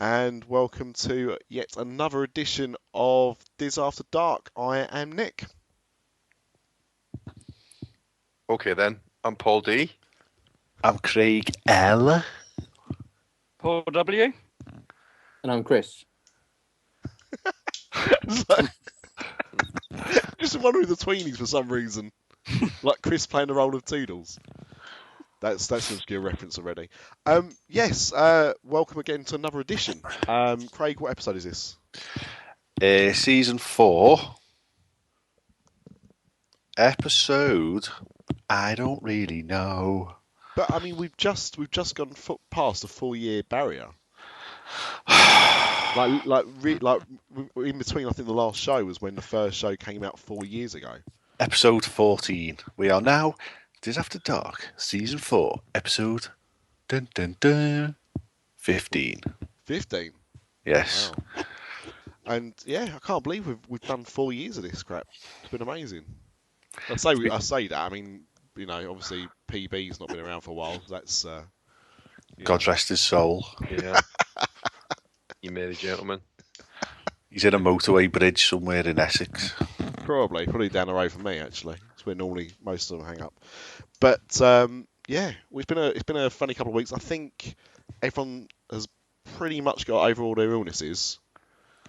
and welcome to yet another edition of Dis After Dark. I am Nick. Okay then, I'm Paul D. I'm Craig L. Paul W. And I'm Chris. Just one with the tweenies for some reason. Like Chris playing the role of Toodles. That's an obscure reference already. Yes, welcome again to another edition. Craig, what episode is this? Season 4. Episode, I don't really know. But I mean, we've just gone past the 4-year barrier. like in between, I think the last show was when the first show came out 4 years ago. Episode 14. We are now Dis After Dark, Season 4, Episode 15. 15. Yes. Wow. And yeah, I can't believe we've done 4 years of this crap. It's been amazing. I say that. I mean, you know, obviously PB's not been around for a while. So that's God rest his soul. Yeah. You merry gentleman. He's in a motorway bridge somewhere in Essex. Probably down the road from me. Actually, it's where normally most of them hang up. But yeah, it's been a funny couple of weeks. I think everyone has pretty much got over all their illnesses,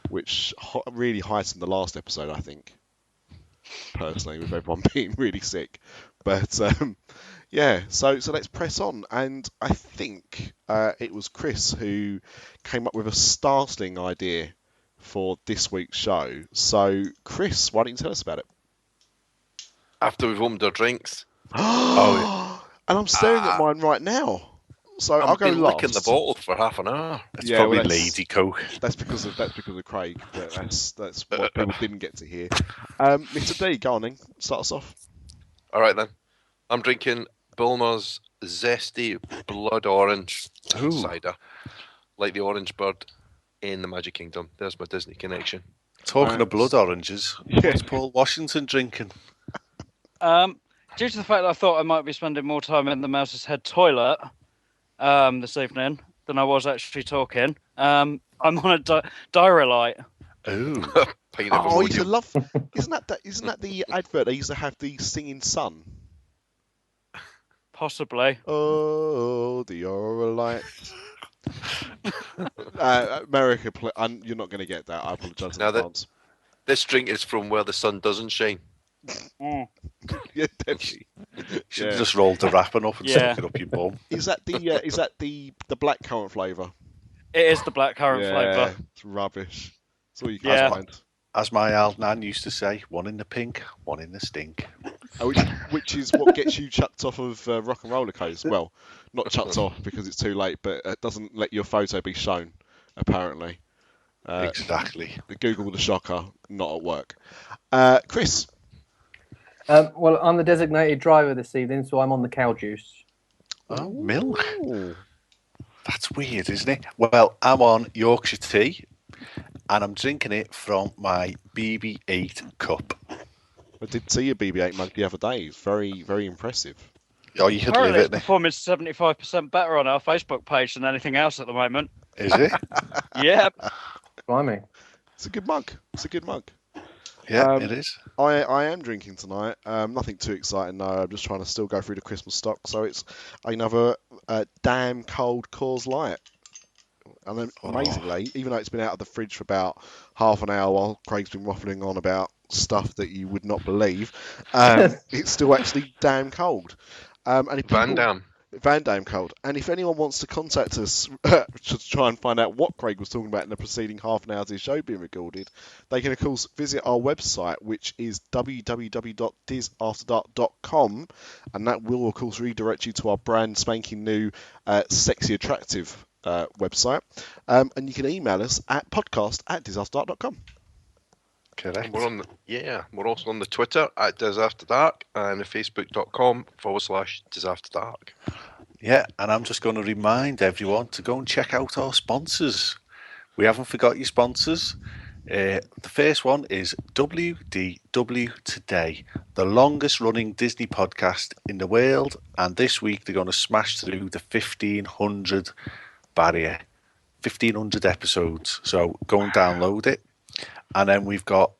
which really heightened the last episode, I think. Personally, with everyone being really sick. But yeah, so let's press on. And I think it was Chris who came up with a startling idea for this week's show. So, Chris, why don't you tell us about it? After we've opened our drinks. And I'm staring at mine right now. So I'll go last. Licking the bottle for half an hour. It's probably Lady Coke. That's because of Craig. But that's what people didn't get to hear. Mr. D, go on then. Start us off. All right then. I'm drinking Bulmer's zesty blood orange cider, like the orange bird in the Magic Kingdom. There's my Disney connection. Talking of blood oranges, what's Paul Washington drinking? Due to the fact that I thought I might be spending more time in the Mouse's Head toilet this evening than I was actually talking, I'm on a Diarrhea. Oh, I used to love. Isn't that the advert they used to have, the singing sun? Possibly. Oh, the Diarrhea. America, you're not going to get that. I apologise in advance. This drink is from where the sun doesn't shine. Mm. Yeah, definitely. should have just rolled the wrapping up and stuck it up your bum. Is that the blackcurrant flavour? It is the blackcurrant flavour. It's rubbish. That's all you can find. As my old nan used to say, one in the pink, one in the stink. Which is what gets you chucked off of Rock and Roller Coaster. Well, not chucked off because it's too late, but it doesn't let your photo be shown, apparently. Exactly. Google the shocker, not at work. Chris? Well, I'm the designated driver this evening, so I'm on the cow juice. Oh, milk. Ooh. That's weird, isn't it? Well, I'm on Yorkshire tea, and I'm drinking it from my BB-8 cup. I did see your BB-8 mug the other day. It's very, very impressive. Oh, you could Apparently live it. It's performing 75% better on our Facebook page than anything else at the moment. Is it? Yep. Blimey. It's a good mug. Yeah, it is. I am drinking tonight. Nothing too exciting, no. I'm just trying to still go through the Christmas stock. So it's another damn cold Coors Light. And then, amazingly, even though it's been out of the fridge for about half an hour while Craig's been waffling on about stuff that you would not believe, it's still actually damn cold. And if Van Damme cold. And if anyone wants to contact us to try and find out what Craig was talking about in the preceding half an hour of the show being recorded, they can, of course, visit our website, which is www.disafterdark.com, and that will, of course, redirect you to our brand spanking new sexy attractive website. And you can email us at podcast@disafterdark.com. Correct. We're also on the Twitter at DisAfterDark and the Facebook.com/DisAfterDark. Yeah, and I'm just going to remind everyone to go and check out our sponsors. We haven't forgot your sponsors. The first one is WDW Today, the longest running Disney podcast in the world, and this week they're going to smash through the 1,500 barrier. 1,500 episodes. So go and download it. And then we've got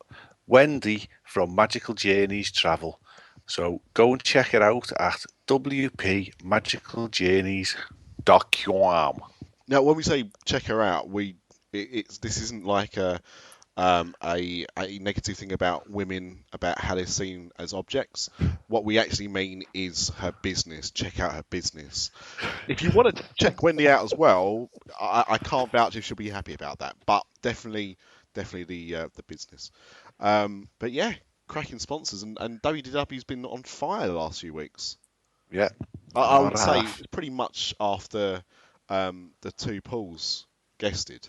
Wendy from Magical Journeys Travel. So go and check it out at wpmagicaljourneys.com. Now, when we say check her out, this isn't like a negative thing about women, about how they're seen as objects. What we actually mean is her business. Check out her business. If you want to check Wendy out as well, I can't vouch if she'll be happy about that, but definitely the business. But yeah, cracking sponsors, and WDW's been on fire the last few weeks. Yeah, I would say pretty much after the two Pauls guested.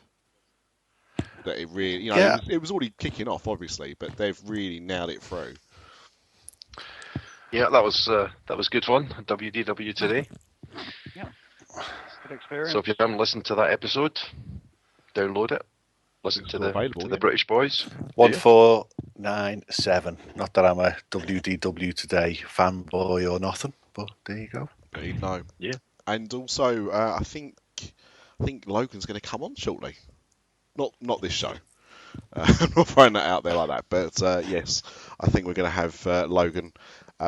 That it really, it was already kicking off, obviously, but they've really nailed it through. Yeah, that was good fun. WDW today. Yeah, good experience. So if you haven't listened to that episode, download it. Listen to the British boys. 1497. Not that I'm a WDW today fanboy or nothing, but there you go. There you go. Yeah. And also, I think Logan's going to come on shortly. Not this show. I'm not throwing that out there like that, but yes, I think we're going to have Logan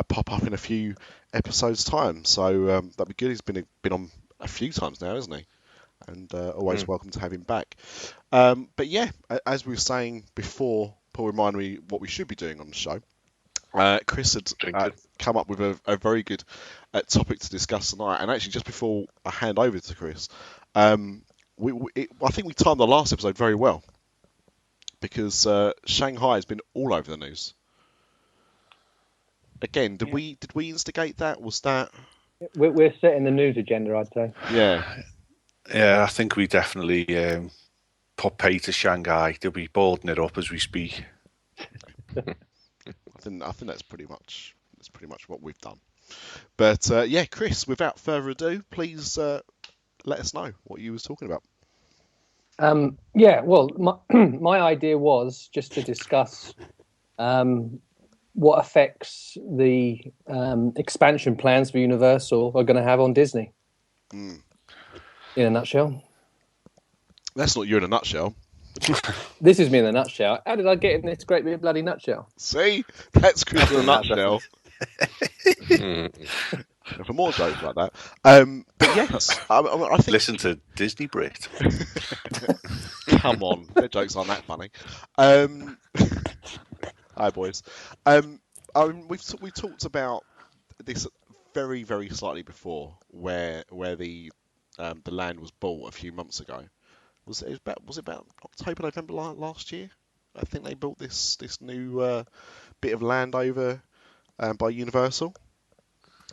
pop up in a few episodes' time. So that'd be good. He's been on a few times now, isn't he? And always welcome to have him back. But yeah, as we were saying before, Paul reminded me what we should be doing on the show. Chris had come up with a very good topic to discuss tonight. And actually, just before I hand over to Chris, I think we timed the last episode very well because Shanghai has been all over the news. Again, did we instigate that? Was that? We're setting the news agenda, I'd say. Yeah. Yeah, I think we definitely put pay to Shanghai. They'll be boarding it up as we speak. I think that's pretty much what we've done. But yeah, Chris, without further ado, please let us know what you was talking about. Yeah, well, my idea was just to discuss what effects the expansion plans for Universal are going to have on Disney. In a nutshell. That's not you in a nutshell. This is me in a nutshell. How did I get in this great big bloody nutshell? See? That's Chris in a nutshell. For more jokes like that. But yes, I think... Listen to DisneyBrit. Come on, their jokes aren't that funny. Hi, boys. We've talked about this very, very slightly before, where the land was bought a few months ago. Was it about October, November last year? I think they built this new bit of land over by Universal.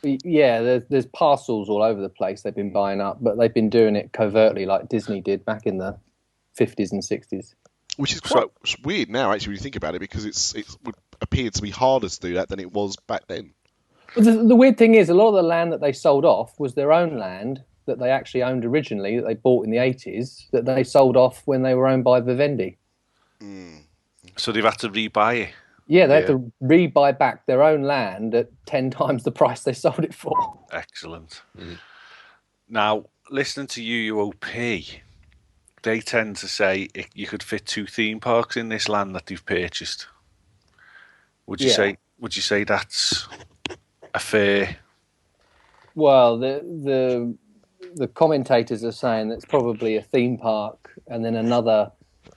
Yeah, there's parcels all over the place they've been buying up, but they've been doing it covertly like Disney did back in the 50s and 60s. Which is quite weird now, actually, when you think about it, because it would appear to be harder to do that than it was back then. Well, the weird thing is, a lot of the land that they sold off was their own land that they actually owned originally, that they bought in the 80s, that they sold off when they were owned by Vivendi. So they've had to rebuy it. Yeah, they had to re-buy back their own land at 10 times the price they sold it for. Excellent. Now, listening to UUOP, they tend to say you could fit 2 theme parks in this land that they've purchased. Would you say that's a fair? Well, the commentators are saying that's probably a theme park and then another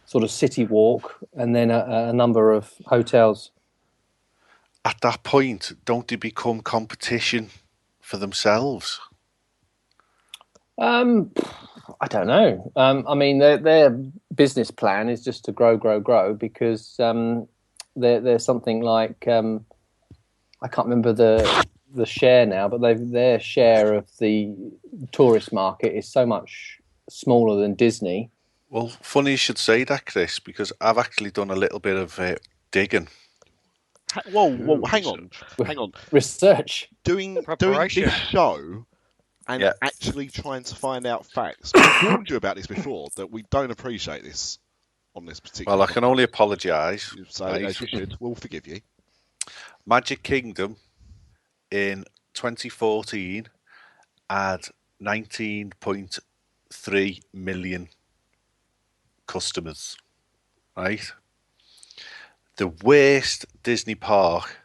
sort of city walk and then a number of hotels. At that point, don't they become competition for themselves? I don't know. I mean, their business plan is just to grow, because there's something like I can't remember the share now, but their share of the tourist market is so much smaller than Disney. Well, funny you should say that, Chris, because I've actually done a little bit of digging. Whoa, hang on. Research. Doing this show and actually trying to find out facts. I've warned you about this before, that we don't appreciate this on this particular... Well, I can only apologise. So, as you should. We'll forgive you. Magic Kingdom in 2014 had 19.3 million customers, right? The worst Disney park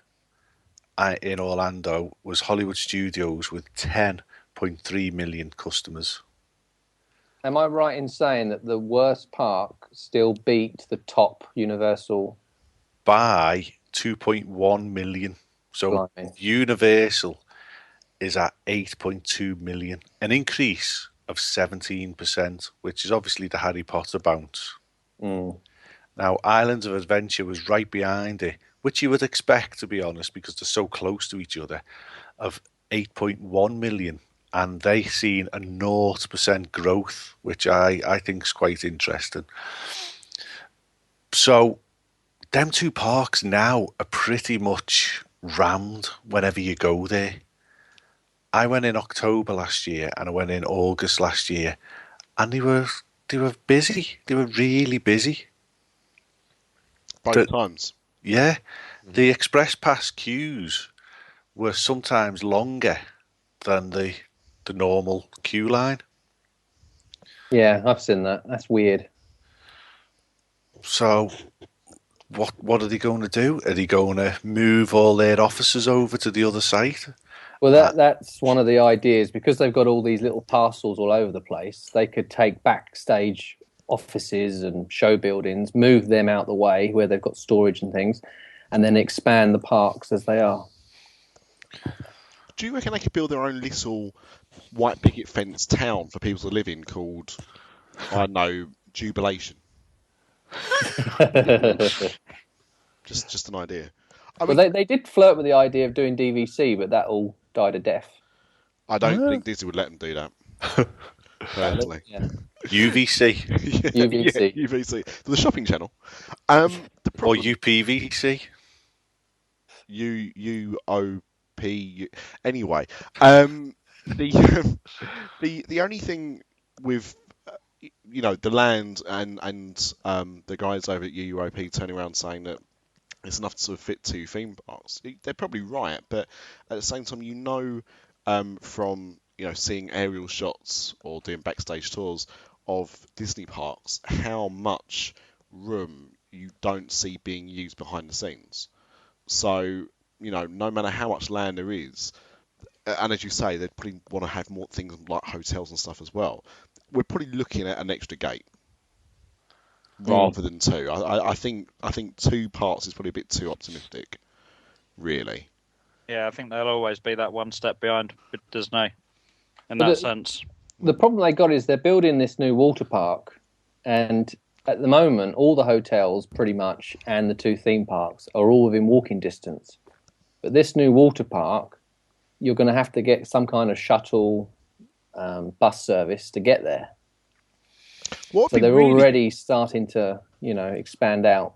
in Orlando was Hollywood Studios with 10.3 million customers. Am I right in saying that the worst park still beat the top Universal? By 2.1 million. So Blimey. Universal is at 8.2 million, an increase of 17%, which is obviously the Harry Potter bounce. Mm. Now, Islands of Adventure was right behind it, which you would expect, to be honest, because they're so close to each other, of 8.1 million. And they've seen a 0% growth, which I think is quite interesting. So, them two parks now are pretty much rammed whenever you go there. I went in October last year and I went in August last year, and they were busy. They were really busy. Both times. Yeah. The express pass queues were sometimes longer than the normal queue line. Yeah, I've seen that. That's weird. So what are they going to do? Are they going to move all their offices over to the other site? Well, that's one of the ideas, because they've got all these little parcels all over the place. They could take backstage offices and show buildings, move them out the way where they've got storage and things, and then expand the parks as they are. Do you reckon they could build their own little white picket fence town for people to live in called, I don't know, Jubilation? Just an idea. Well, they did flirt with the idea of doing DVC, but that all died a death. I don't think Disney would let them do that. Personally. Yeah. UVC. UVC. Yeah, UVC. The shopping channel. The Or problem, UPVC. UOP. Anyway, the only thing with the land and the guys over at UOP turning around saying that it's enough to fit 2 theme parks, they're probably right, but at the same time, from seeing aerial shots or doing backstage tours of Disney parks, how much room you don't see being used behind the scenes. So, no matter how much land there is, and as you say, they'd probably want to have more things like hotels and stuff as well. We're probably looking at an extra gate rather than 2. I think 2 parts is probably a bit too optimistic, really. Yeah, I think they'll always be that one step behind with Disney in that sense. The problem they got is they're building this new water park, and at the moment, all the hotels pretty much and the 2 theme parks are all within walking distance. But this new water park, you're going to have to get some kind of shuttle bus service to get there. So they're already starting to, expand out.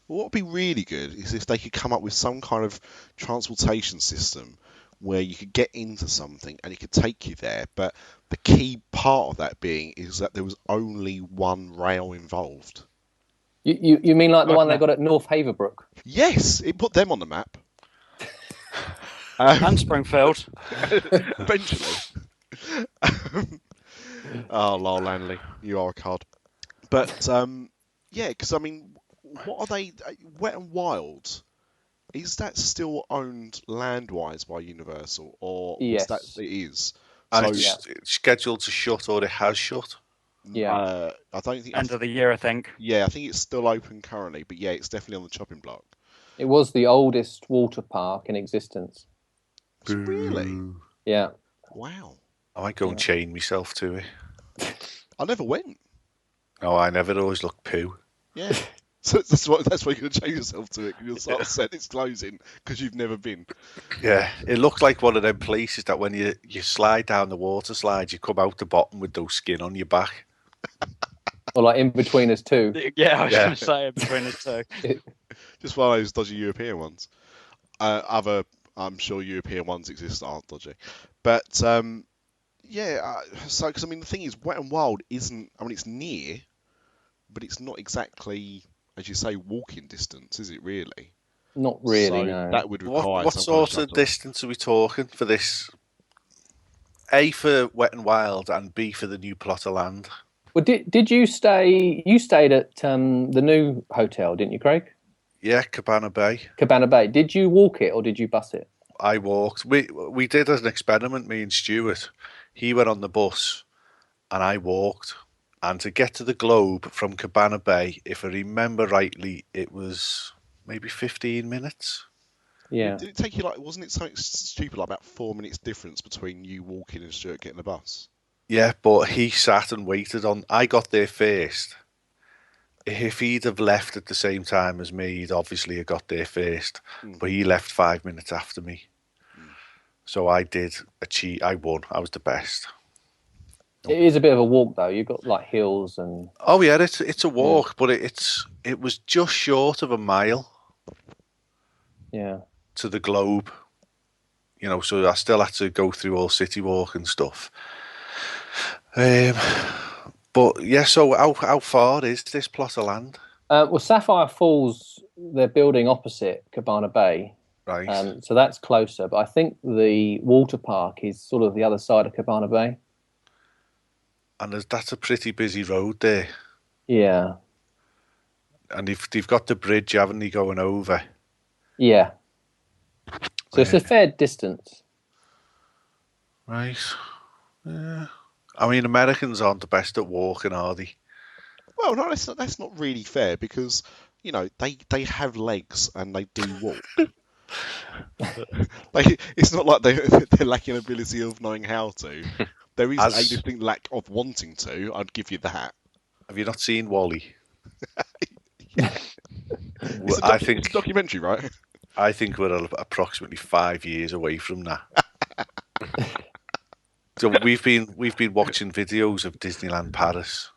What would be really good is if they could come up with some kind of transportation system where you could get into something and it could take you there. But the key part of that is that there was only one rail involved. You mean like the one they got at North Haverbrook? Yes, it put them on the map. And Springfield. Eventually. Oh, Lyle Lanley, you are a cod. But, because, what are they... Wet and Wild, is that still owned land-wise by Universal? Or yes. It is? And it's scheduled to shut, or it has shut? Yeah. I don't think... End of the year, I think. Yeah, I think it's still open currently, but yeah, it's definitely on the chopping block. It was the oldest water park in existence. Really? Yeah. Wow. I might go and chain myself to it. I never went. Oh, I never always look poo. Yeah. So that's why you're going to change yourself to it. You'll start saying it's closing because you've never been. Yeah, it looks like one of them places that when you slide down the water slide, you come out the bottom with those skin on your back. Or like In Between Us 2. Yeah, I was going to say In Between Us 2. Just one of those dodgy European ones. Other, I'm sure European ones exist that aren't dodgy. But, because the thing is, Wet and Wild isn't, it's near, but it's not exactly, as you say, walking distance, is it really? Not really, no. That would require What sort of shuttle. distance are we talking for this? A, for Wet and Wild, and B, for the new plot of land? Well, did you stay? You stayed at the new hotel, didn't you, Craig? Yeah, Cabana Bay. Cabana Bay. Did you walk it or did you bus it? I walked. We did an experiment, me and Stuart. He went on the bus and I walked. And to get to the Globe from Cabana Bay, if I remember rightly, it was maybe 15 minutes. Yeah. Did it take you wasn't it something stupid, like about 4 minutes difference between you walking and Stuart getting the bus? Yeah, but he sat and waited on. I got there first. If he'd have left at the same time as me, he'd obviously have got there first. But he left 5 minutes after me. So I did achieve. I won. I was the best. It is a bit of a walk, though. You've got like hills and. Oh yeah, it's a walk, but it was just short of a mile. Yeah. To the Globe, so I still had to go through all City Walk and stuff. But yeah, so how far is this plot of land? Well, Sapphire Falls, they're building opposite Cabana Bay. Right. So that's closer, but I think the water park is sort of the other side of Cabana Bay. And that's a pretty busy road there. Yeah. And they've got the bridge, haven't they, going over? Yeah. So it's a fair distance. Right. Yeah. I mean, Americans aren't the best at walking, are they? Well, no, that's not really fair because, they have legs and they do walk. It's not like they're lacking ability of knowing how to. There is a distinct lack of wanting to. I'd give you that. Have you not seen Wall-E? It's a documentary, right? I think we're approximately 5 years away from that. So we've been watching videos of Disneyland Paris,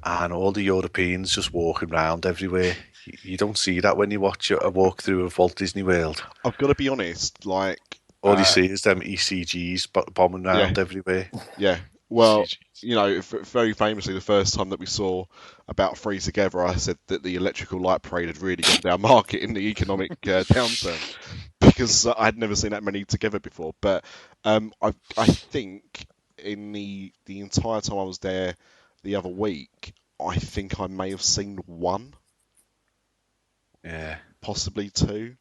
and all the Europeans just walking around everywhere. You don't see that when you watch a walkthrough of Walt Disney World. I've got to be honest, all you see is them ECGs bombing around everywhere. Yeah. Well, very famously, the first time that we saw About Three Together, I said that the electrical light parade had really got down market in the economic downturn because I'd never seen that many together before. But I think in the entire time I was there the other week, I think I may have seen one. Yeah. Possibly two.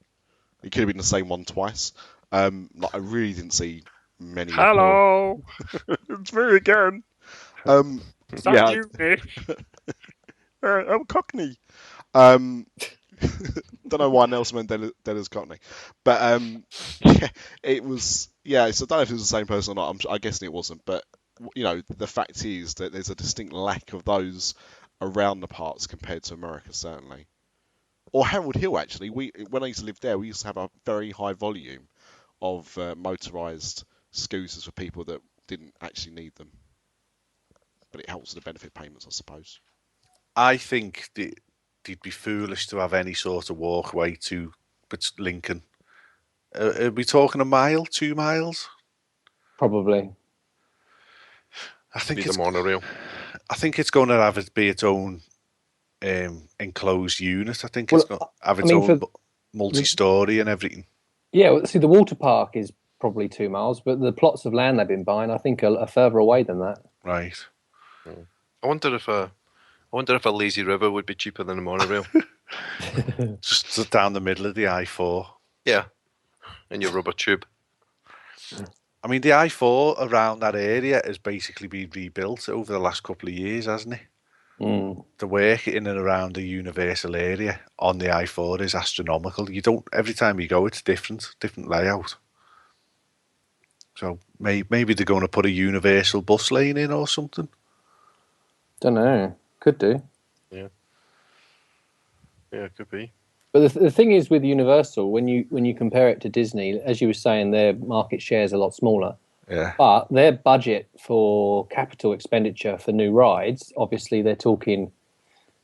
It could have been the same one twice. I really didn't see many. Hello, it's me again. Is that you, Nick? I'm Cockney. Don't know why Nelson Mandela's Cockney, but it was. Yeah, so I don't know if it was the same person or not. I'm guessing it wasn't, but the fact is that there's a distinct lack of those around the parts compared to America, certainly. Or Harold Hill, actually. When I used to live there, we used to have a very high volume of motorised scooters for people that didn't actually need them. But it helps with the benefit payments, I suppose. I think they'd be foolish to have any sort of walkway to Lincoln. Are we talking a mile, 2 miles? Probably. I think it's the monorail. I think it's going to be its own enclosed unit. I think it's going to have its own multi-story and everything. Yeah, well, see, the water park is probably 2 miles, but the plots of land they've been buying, I think, are further away than that. Right. I wonder if a lazy river would be cheaper than a monorail. Just down the middle of the I-4. Yeah, in your rubber tube. I mean, the I-4 around that area has basically been rebuilt over the last couple of years, hasn't it? The work in and around the Universal area on the I-4 is astronomical. Every time you go, it's different layout. So maybe they're going to put a Universal bus lane in or something. Don't know. Could do. Yeah, it could be. But the thing is with Universal, when you compare it to Disney, as you were saying, their market share is a lot smaller. Yeah. But their budget for capital expenditure for new rides, obviously they're talking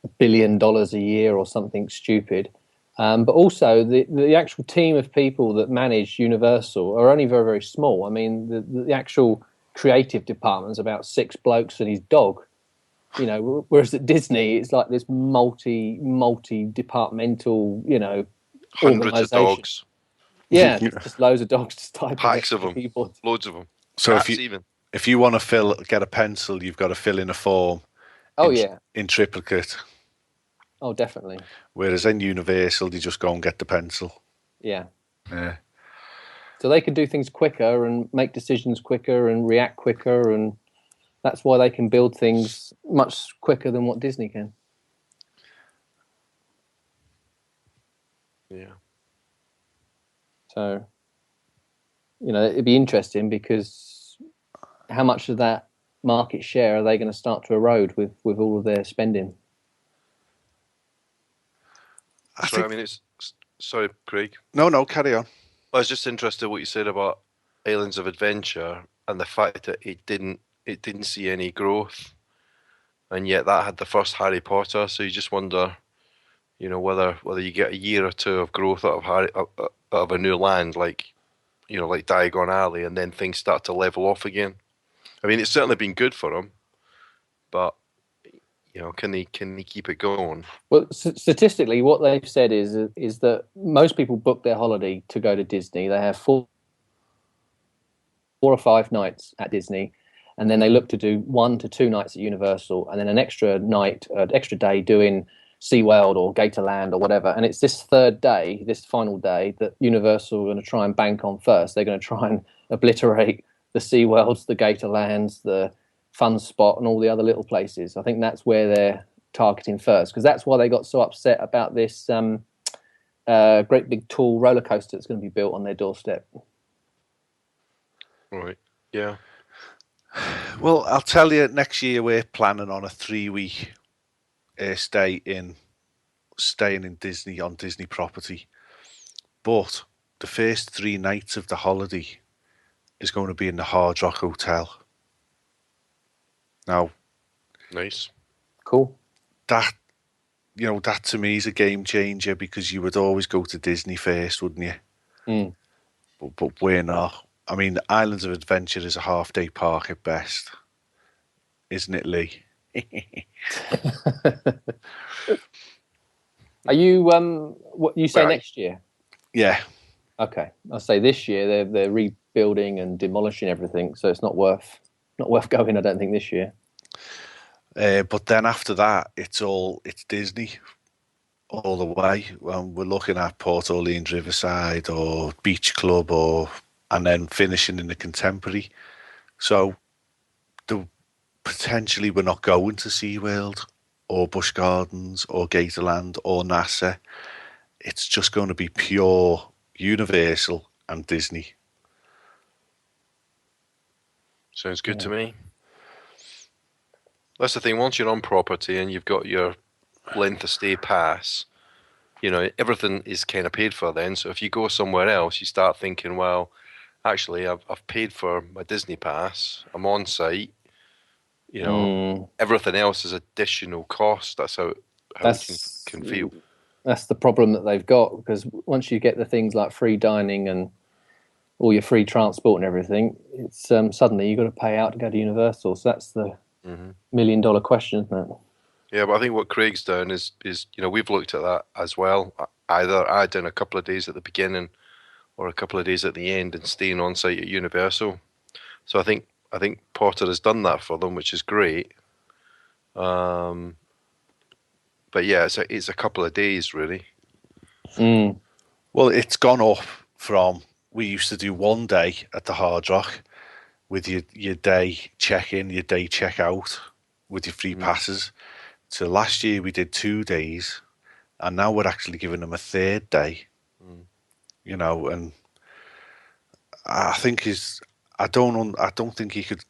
$1 billion a year or something stupid. But also the actual team of people that manage Universal are only very, very small. I mean, the actual creative department is about 6 blokes and his dog. Whereas at Disney, it's like this multi-departmental, hundreds of dogs. Yeah, just loads of dogs just typing. Packs of them, loads of them. So Cats even. If you want to get a pencil, you've got to fill in a form. Oh, in, yeah. in triplicate. Oh, definitely. Whereas in Universal, you just go and get the pencil. Yeah. Yeah. So they can do things quicker and make decisions quicker and react quicker, and that's why they can build things much quicker than what Disney can. Yeah. So, it'd be interesting because how much of that market share are they going to start to erode with all of their spending? Sorry, Craig. No, carry on. I was just interested in what you said about Islands of Adventure and the fact that it didn't see any growth, and yet that had the first Harry Potter. So you just wonder, whether you get a year or two of growth out of a new land, like Diagon Alley, and then things start to level off again. I mean, it's certainly been good for them, but can they keep it going? Well, statistically, what they've said is that most people book their holiday to go to Disney. They have 4 or 5 nights at Disney, and then they look to do 1 to 2 nights at Universal, and then an extra day doing SeaWorld or Gatorland or whatever. And it's this third day, this final day, that Universal are going to try and bank on first. They're going to try and obliterate the SeaWorlds, the Gatorlands, the Fun Spot, and all the other little places. I think that's where they're targeting first, because that's why they got so upset about this great big tall roller coaster that's going to be built on their doorstep. Right. Yeah. Well, I'll tell you, next year we're planning on a 3-week staying in Disney, on Disney property. But the first 3 nights of the holiday is going to be in the Hard Rock Hotel. Now, nice, cool. That to me is a game changer, because you would always go to Disney first, wouldn't you? Mm. But we're not. I mean, Islands of Adventure is a half-day park at best, isn't it, Lee? Are you what you say Right. next year? Yeah. Okay, I'll say this year they're rebuilding and demolishing everything, so it's not worth going. I don't think this year. But then after that, it's Disney all the way. We're looking at Port Orleans Riverside or Beach Club, and then finishing in the Contemporary. So potentially we're not going to SeaWorld or Busch Gardens or Gatorland or NASA. It's just going to be pure Universal and Disney. Sounds good to me. That's the thing. Once you're on property and you've got your length of stay pass, everything is kind of paid for then. So if you go somewhere else, you start thinking, well, actually, I've paid for my Disney pass. I'm on site. Everything else is additional cost. That's how it can feel. That's the problem that they've got, because once you get the things like free dining and all your free transport and everything, it's suddenly you've got to pay out to go to Universal. So that's the $1 million question, isn't it? Yeah, but I think what Craig's done is we've looked at that as well. Either I'd done a couple of days at the beginning or a couple of days at the end and staying on site at Universal. So I think Potter has done that for them, which is great. But yeah, it's a couple of days really. Mm. Well, it's gone up from, we used to do 1 day at the Hard Rock with your day check-in, your day check-out with your free passes. So last year we did 2 days, and now we're actually giving them a 3rd day. And I think I don't think he could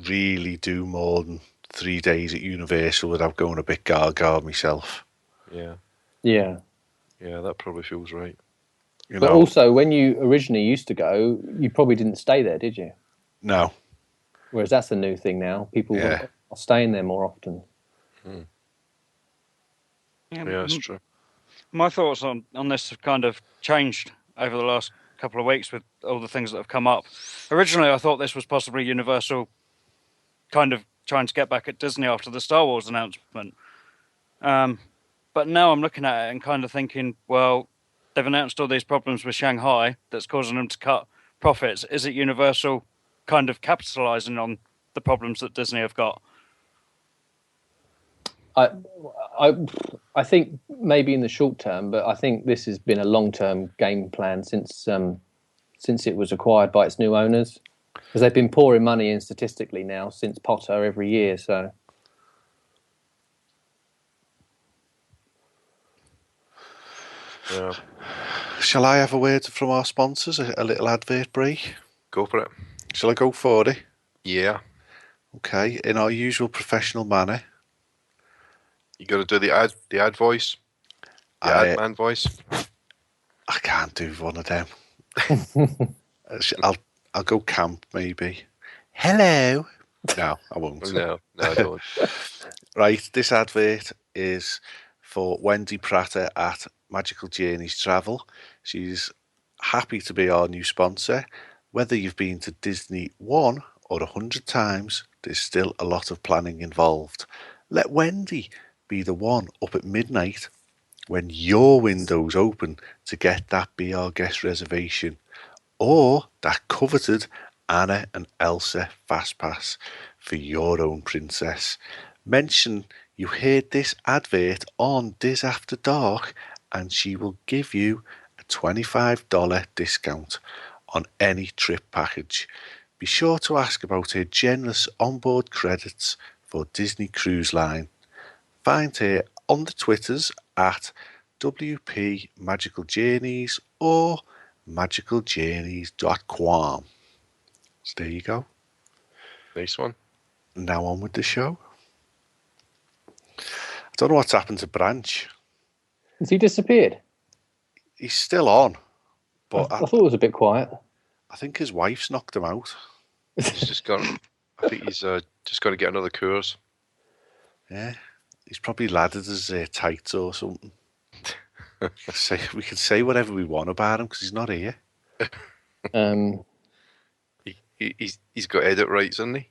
really do more than 3 days at Universal without going a bit gaga myself. Yeah. Yeah. Yeah, that probably feels right. But also, when you originally used to go, you probably didn't stay there, did you? No. Whereas that's a new thing now. People are staying there more often. Yeah, that's true. My thoughts on this have kind of changed over the last couple of weeks with all the things that have come up. Originally, I thought this was possibly Universal kind of trying to get back at Disney after the Star Wars announcement. But now I'm looking at it and kind of thinking, well, they've announced all these problems with Shanghai that's causing them to cut profits. Is it Universal kind of capitalizing on the problems that Disney have got. I think maybe in the short term, but I think this has been a long-term game plan since it was acquired by its new owners, because they've been pouring money in statistically now since Potter every year. So Yeah. Shall I have a word from our sponsors? A little advert break? Go for it. Shall I go for it? Yeah. Okay, in our usual professional manner. You got to do the ad voice, the ad man voice. I can't do one of them. I'll go camp maybe. Hello. No, I won't. No, don't. Right, this advert is for Wendy Prater at Magical Journeys Travel. She's happy to be our new sponsor. Whether you've been to Disney 1 or 100 times, there's still a lot of planning involved. Let Wendy be the one up at midnight when your window's open to get that Be Our Guest reservation or that coveted Anna and Elsa Fast Pass for your own princess. Mention you heard this advert on Dis After Dark and she will give you a $25 discount on any trip package. Be sure to ask about her generous onboard credits for Disney Cruise Line. Find her on the Twitters at WP Magical Journeys or magicaljourneys.com. So there you go. Nice one. Now on with the show. I don't know what's happened to Branch. has he disappeared? He's still on, but I thought it was a bit quiet. I think his wife's knocked him out. He's just gone. I think he's just going to get another course. Yeah, he's probably laddered his tights or something. We can say whatever we want about him because he's not here. He's got edit rights, hasn't he?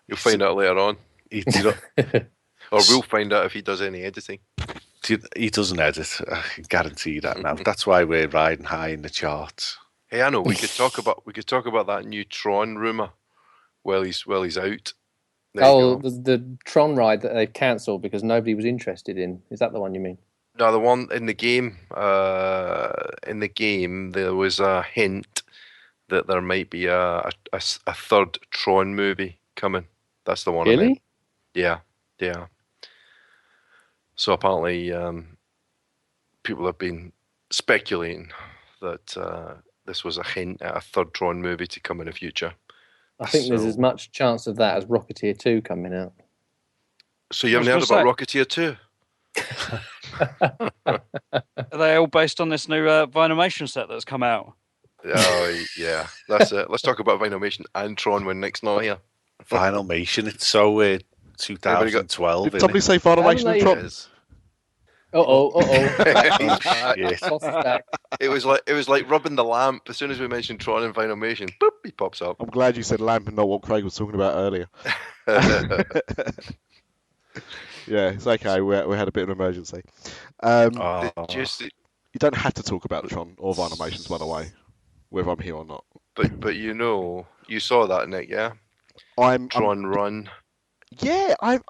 You'll find out later on. Or we'll find out if he does any editing. He doesn't edit. I can guarantee that now. That's why we're riding high in the charts. Hey, I know we could talk about that new Tron rumor while he's out. The Tron ride that they've cancelled because nobody was interested in. Is that the one you mean? No, the one in the game. In the game, there was a hint that there might be a third Tron movie coming. That's the one. Really? Yeah. So apparently, people have been speculating that this was a hint at a third Tron movie to come in the future. I think there's as much chance of that as Rocketeer 2 coming out. So you haven't heard about Rocketeer 2? Are they all based on this new Vinymation set that's come out? Oh, yeah. That's it. Let's talk about Vinymation and Tron when Nick's not here. Vinymation, it's so 2012. Did somebody say Vinymation and Tron? Yes. It was like rubbing the lamp. As soon as we mentioned Tron and Vinymation, boop, he pops up. I'm glad you said lamp and not what Craig was talking about earlier. Yeah, it's okay. We had a bit of an emergency. You don't have to talk about Tron or Vinymations, by the way, whether I'm here or not. But you saw that, Nick, yeah? Tron Run. Yeah, I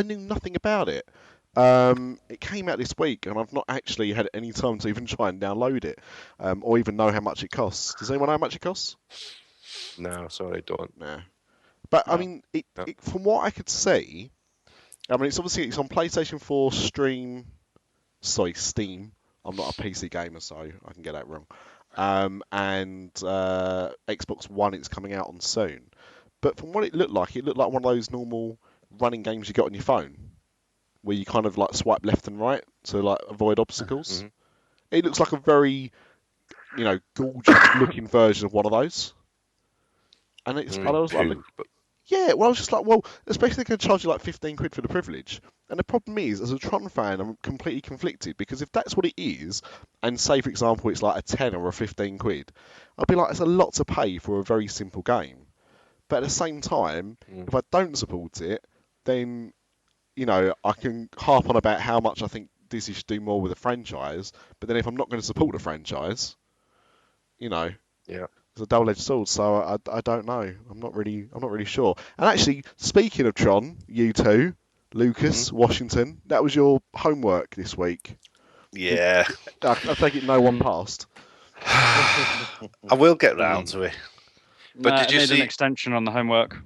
knew nothing about it. It came out this week, and I've not actually had any time to even try and download it, or even know how much it costs. Does anyone know how much it costs? No, sorry, I don't. No. But I mean, from what I could see, I mean, it's on PlayStation 4 Steam. I'm not a PC gamer, so I can get that wrong. And Xbox One, it's coming out on soon. But from what it looked like one of those normal running games you got on your phone, where you kind of like swipe left and right to like avoid obstacles. Mm-hmm. It looks like a very, gorgeous looking version of one of those. And it's, I was like, yeah, well, I was just like, well, especially they're going to charge you like 15 quid for the privilege. And the problem is, as a Tron fan, I'm completely conflicted, because if that's what it is, and say, for example, it's like a 10 or a 15 quid, I'd be like, it's a lot to pay for a very simple game. But at the same time, if I don't support it, then, I can harp on about how much I think Disney should do more with a franchise. But then if I'm not going to support a franchise, there's It's a double-edged sword, so I don't know. I'm not really sure. And actually, speaking of Tron, you two, Lucas, Washington, that was your homework this week. Yeah. I take it no one passed. I will get round to it. But did you I need an see- extension on the homework?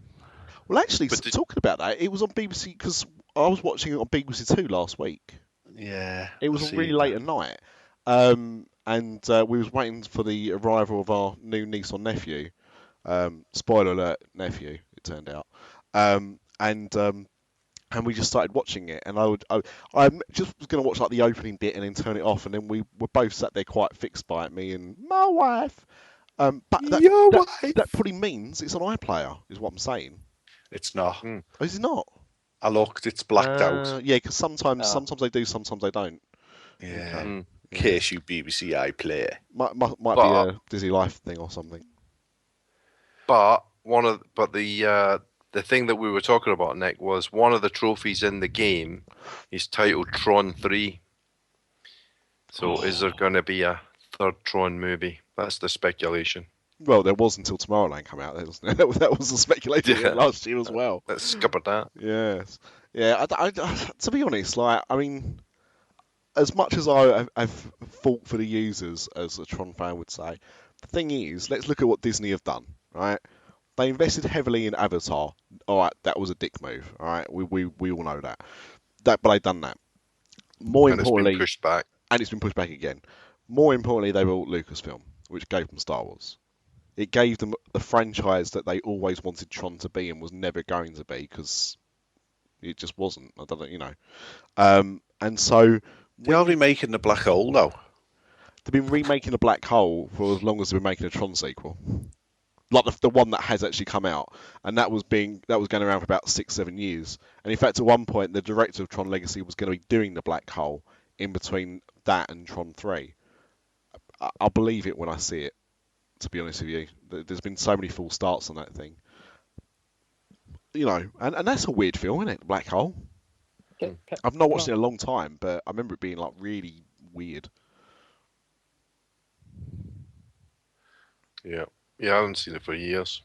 Well, actually, But did- talking about that, it was on BBC because I was watching it on BBC Two last week. Yeah. It was I on see really that. late at night, and we was waiting for the arrival of our new niece or nephew. Spoiler alert, nephew. It turned out, and we just started watching it. And I just was going to watch like the opening bit and then turn it off, and then we were both sat there quite fixed by it, me and my wife. But that probably means it's on iPlayer, is what I'm saying. It's not. Oh, is it not? I looked, it's blacked out. Yeah, because sometimes they do, sometimes they don't. Yeah. Okay. In case you BBC iPlayer. Might be But- a Disney Life thing or something. But the thing that we were talking about, Nick, was one of the trophies in the game is titled Tron 3. So is there going to be a third Tron movie? That's the speculation. Well, there was until Tomorrowland came out. That was the speculation Yeah. last year as well. Let's skip at that. Yes. Yeah. To be honest, I mean, as much as I've fought for the users, as a Tron fan would say, the thing is, let's look at what Disney have done. Right? They invested heavily in Avatar. All right, that was a dick move. All right, we all know that. But they've done that. More And it's importantly, been pushed back. and it's been pushed back again. More importantly, they bought Lucasfilm, which gave them Star Wars. It gave them the franchise that they always wanted Tron to be and was never going to be because it just wasn't. I don't know, and so They are remaking the Black Hole, though. they've been remaking a Black Hole for as long as they've been making a Tron sequel, like the one that has actually come out, and that was going around for about 6-7 years. And in fact, at one point, the director of Tron Legacy was going to be doing the Black Hole in between that and Tron 3. I'll believe it when I see it. To be honest with you, there's been so many false starts on that thing, and that's a weird film, isn't it? Black Hole. I've not watched it in a long time, but I remember it being like really weird. Yeah, I haven't seen it for years.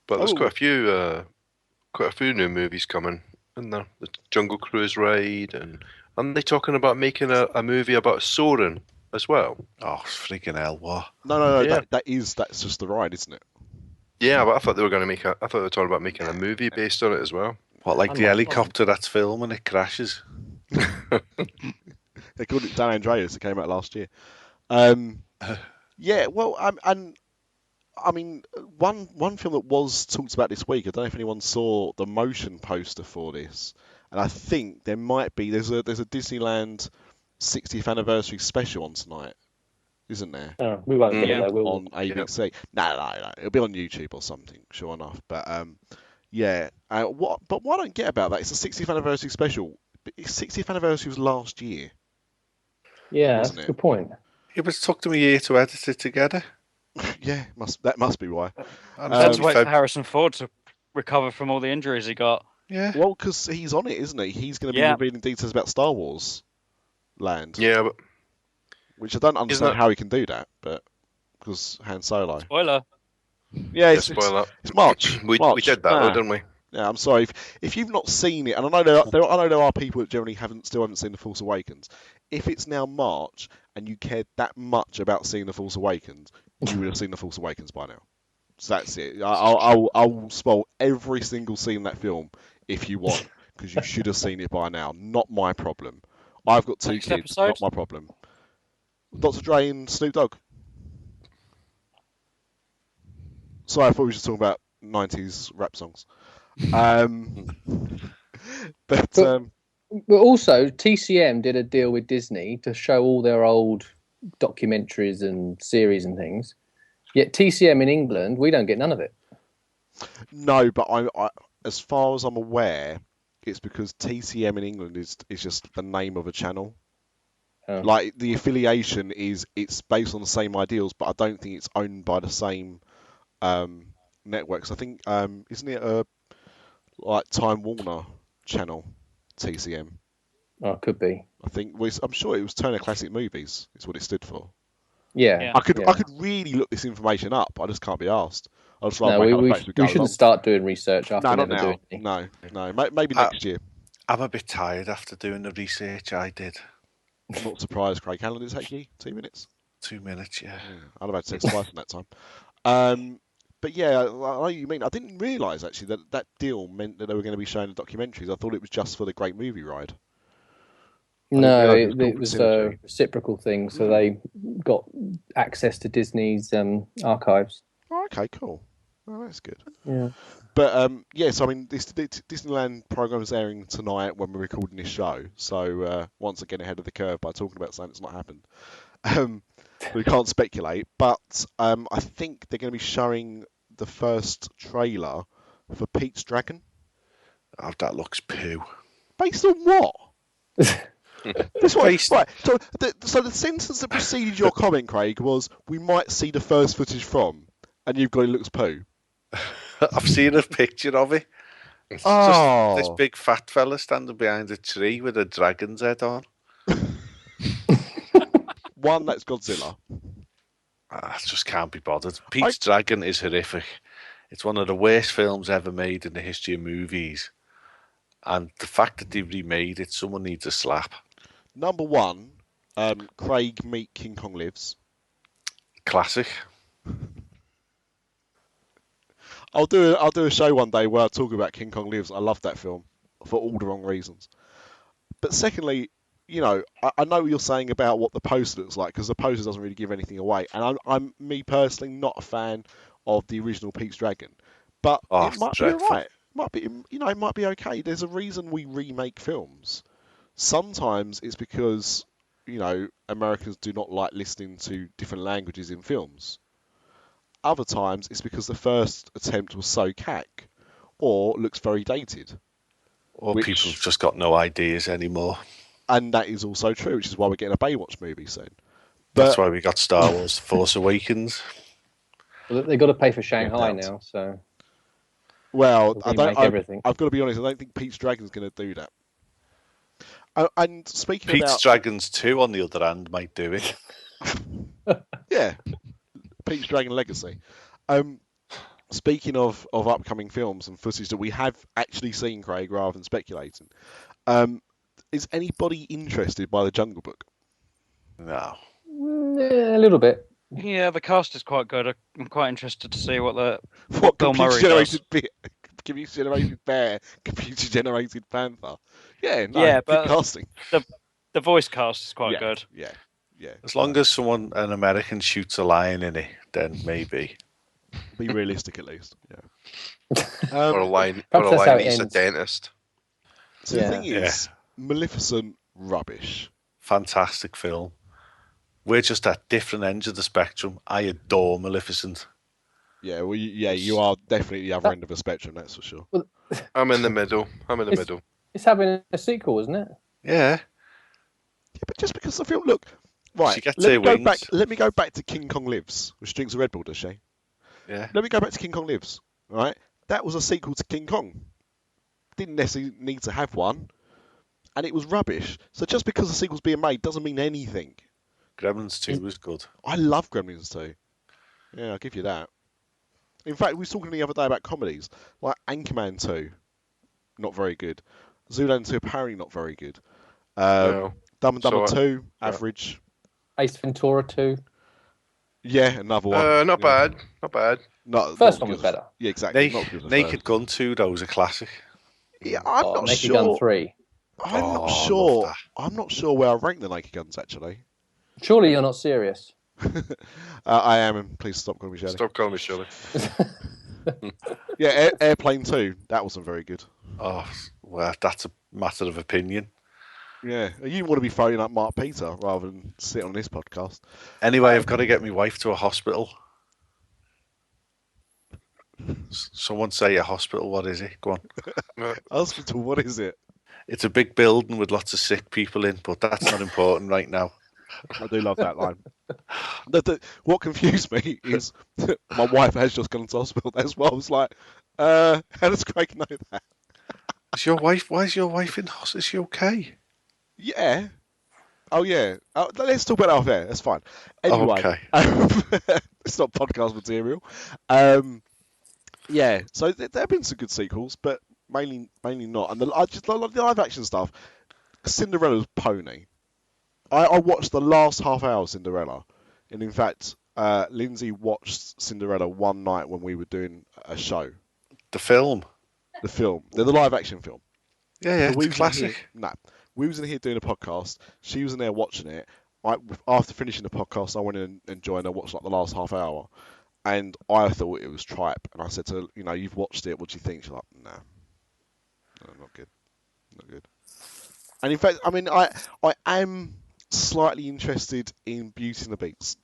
But there's Oh. quite a few new movies coming in there. The Jungle Cruise ride, and aren't they talking about making a movie about Soarin' as well? Oh, freaking hell, what? No, Yeah. that's just the ride, isn't it? Yeah, but I thought they were going to I thought they were talking about making a movie based on it as well. What, like I'm the not- helicopter that's filming it crashes? They called it Dan Andreas. It came out last year. Yeah, well, and I mean, one film that was talked about this week. I don't know if anyone saw the motion poster for this, and I think there's a Disneyland 60th anniversary special on tonight, isn't there? Oh, we won't get Yeah. it though, will On ABC. No, it'll be on YouTube or something, sure enough. But yeah, what I don't get about that, it's a 60th anniversary special. But its 60th anniversary was last year. we? Yeah, that's Wasn't a it? good point. It was took them a year to edit it together. Yeah, that must be why. And Let's it's wait for Feb- Harrison Ford to recover from all the injuries he got. Yeah. Well, because he's on it, isn't he? He's going to be Yeah. revealing details about Star Wars Land. Yeah, but Which I don't understand that- how he can do that, but because Han Solo. Spoiler. Yeah, yeah, it's spoiler. It's March. We March. did that, though, didn't we? Yeah, I'm sorry if you've not seen it, and I know there are people that generally still haven't seen The Force Awakens. If it's now March and you cared that much about seeing The Force Awakens, you would have seen The Force Awakens by now. So that's it. I'll spoil every single scene in that film if you want, because you should have seen it by now. Not my problem. I've got 2 Next kids. episode? Not my problem. Dr. Dre and Snoop Dogg. Sorry, I thought we were just talking about 90s rap songs. But But also, TCM did a deal with Disney to show all their old documentaries and series and things. Yet TCM in England, we don't get none of it. no, but I as far as I'm aware, it's because TCM in England is just the name of a channel. Oh. Like the affiliation it's based on the same ideals, but I don't think it's owned by the same networks. I think isn't it a like Time Warner channel, TCM? Oh, it could be. I think I'm sure it was Turner Classic Movies. Is what it stood for. Yeah. I could really look this information up. I just can't be asked. I'll just rather No, make other we facts as go shouldn't along. start doing research after No, not never now. doing any. No. Maybe next year. I'm a bit tired after doing the research I did. Not surprised, Craig. How long did it take you? 2 minutes? 2 minutes, yeah. I'd have had sex twice in that time. But yeah, I know what you mean. I didn't realise actually that deal meant that they were going to be showing the documentaries. I thought it was just for the Great Movie Ride. No, it it was a reciprocal thing. So they got access to Disney's archives. Oh, okay, cool. Oh, that's good. Yeah. But so I mean, this Disneyland program is airing tonight when we're recording this show. So once again, ahead of the curve by talking about something that's not happened. We can't speculate, but I think they're going to be showing the first trailer for Pete's Dragon. Oh, that looks poo. Based on what? This one, right. So the sentence that preceded your comment, Craig, was we might see the first footage from, and you've got it looks poo. I've seen a picture of it. It's just this big fat fella standing behind a tree with a dragon's head on. One, that's Godzilla. I just can't be bothered. Pete's Dragon is horrific. It's one of the worst films ever made in the history of movies. And the fact that they remade it, someone needs a slap. Number one, Craig meet King Kong Lives. Classic. I'll do a show one day where I talk about King Kong Lives. I love that film for all the wrong reasons. But secondly, you know, I know what you're saying about what the poster looks like because the poster doesn't really give anything away. And I'm me personally not a fan of the original Pete's Dragon, but it might be alright. It might be okay. There's a reason we remake films. Sometimes it's because Americans do not like listening to different languages in films. Other times it's because the first attempt was so cack or looks very dated. Or people have just got no ideas anymore. And that is also true, which is why we're getting a Baywatch movie soon. That's why we got Star Wars Force Awakens. Well, they've got to pay for Shanghai now, so... Well, I've got to be honest, I don't think Pete's Dragon's going to do that. And speaking Pete's about... Dragons 2, on the other hand, might do it. Yeah. Pete's Dragon Legacy. Speaking of upcoming films and footage that we have actually seen, Craig, rather than speculating, is anybody interested by The Jungle Book? No. Yeah, a little bit. Yeah, the cast is quite good. I'm quite interested to see what Bill Murray does. Computer-generated bear, computer-generated panther. Yeah, but good casting. The voice cast is quite good. Yeah. As long as an American shoots a lion in it, then maybe. Be realistic at least. Yeah. Or a lion he's a dentist. So the thing is, Maleficent, rubbish. Fantastic film. We're just at different ends of the spectrum. I adore Maleficent. Yeah, well, you are definitely the other end of the spectrum, that's for sure. I'm in the middle. Middle. It's having a sequel, isn't it? Yeah. Yeah, but just because the film, look, right, she gets her wings. Let me go back to King Kong Lives, which drinks a Red Bull, does she? Yeah. Let me go back to King Kong Lives, right? That was a sequel to King Kong. Didn't necessarily need to have one, and it was rubbish. So just because a sequel's being made doesn't mean anything. Gremlins 2 was good. I love Gremlins 2. Yeah, I'll give you that. In fact, we were talking the other day about comedies, like Anchorman 2, not very good. Zoolander 2, apparently not very good. No. Dumb and Dumber 2, average. Ace Ventura 2. Yeah, another one. Not bad. First one was better. Yeah, exactly. Naked Gun 2, though, was a classic. Yeah, I'm not Naked sure. Gun 3. I'm not sure. I'm not sure where I rank the Naked Guns, actually. Surely you're not serious. I am, and please stop calling me Shirley. Stop calling me Shirley. Yeah, Airplane 2, that wasn't very good. Oh, well, that's a matter of opinion. Yeah, you want to be phoning up Mark Peter rather than sit on this podcast. Anyway, I've got to get my wife to a hospital. Someone say a hospital, what is it? Go on. Hospital, what is it? It's a big building with lots of sick people in, but that's not important right now. I do love that line. What confused me is my wife has just gone to hospital. That's why I was like, how does Craig know that? Why is your wife in hospital? Is she okay? Yeah. Oh yeah, let's talk about it off air. That's fine. Anyway, Okay. it's not podcast material. Yeah, so there have been some good sequels, but mainly not. And I just love the live action stuff. Cinderella's pony. I watched the last half hour of Cinderella, and in fact, Lindsay watched Cinderella one night when we were doing a show. The film. The film, the live action film. Yeah, So it's a classic. We was in here doing a podcast. She was in there watching it. After finishing the podcast, I went in and joined. I watched like the last half hour, and I thought it was tripe. And I said to her, you've watched it. What do you think? She's like, no, not good, not good. And in fact, I mean, I am slightly interested in Beauty and the Beast.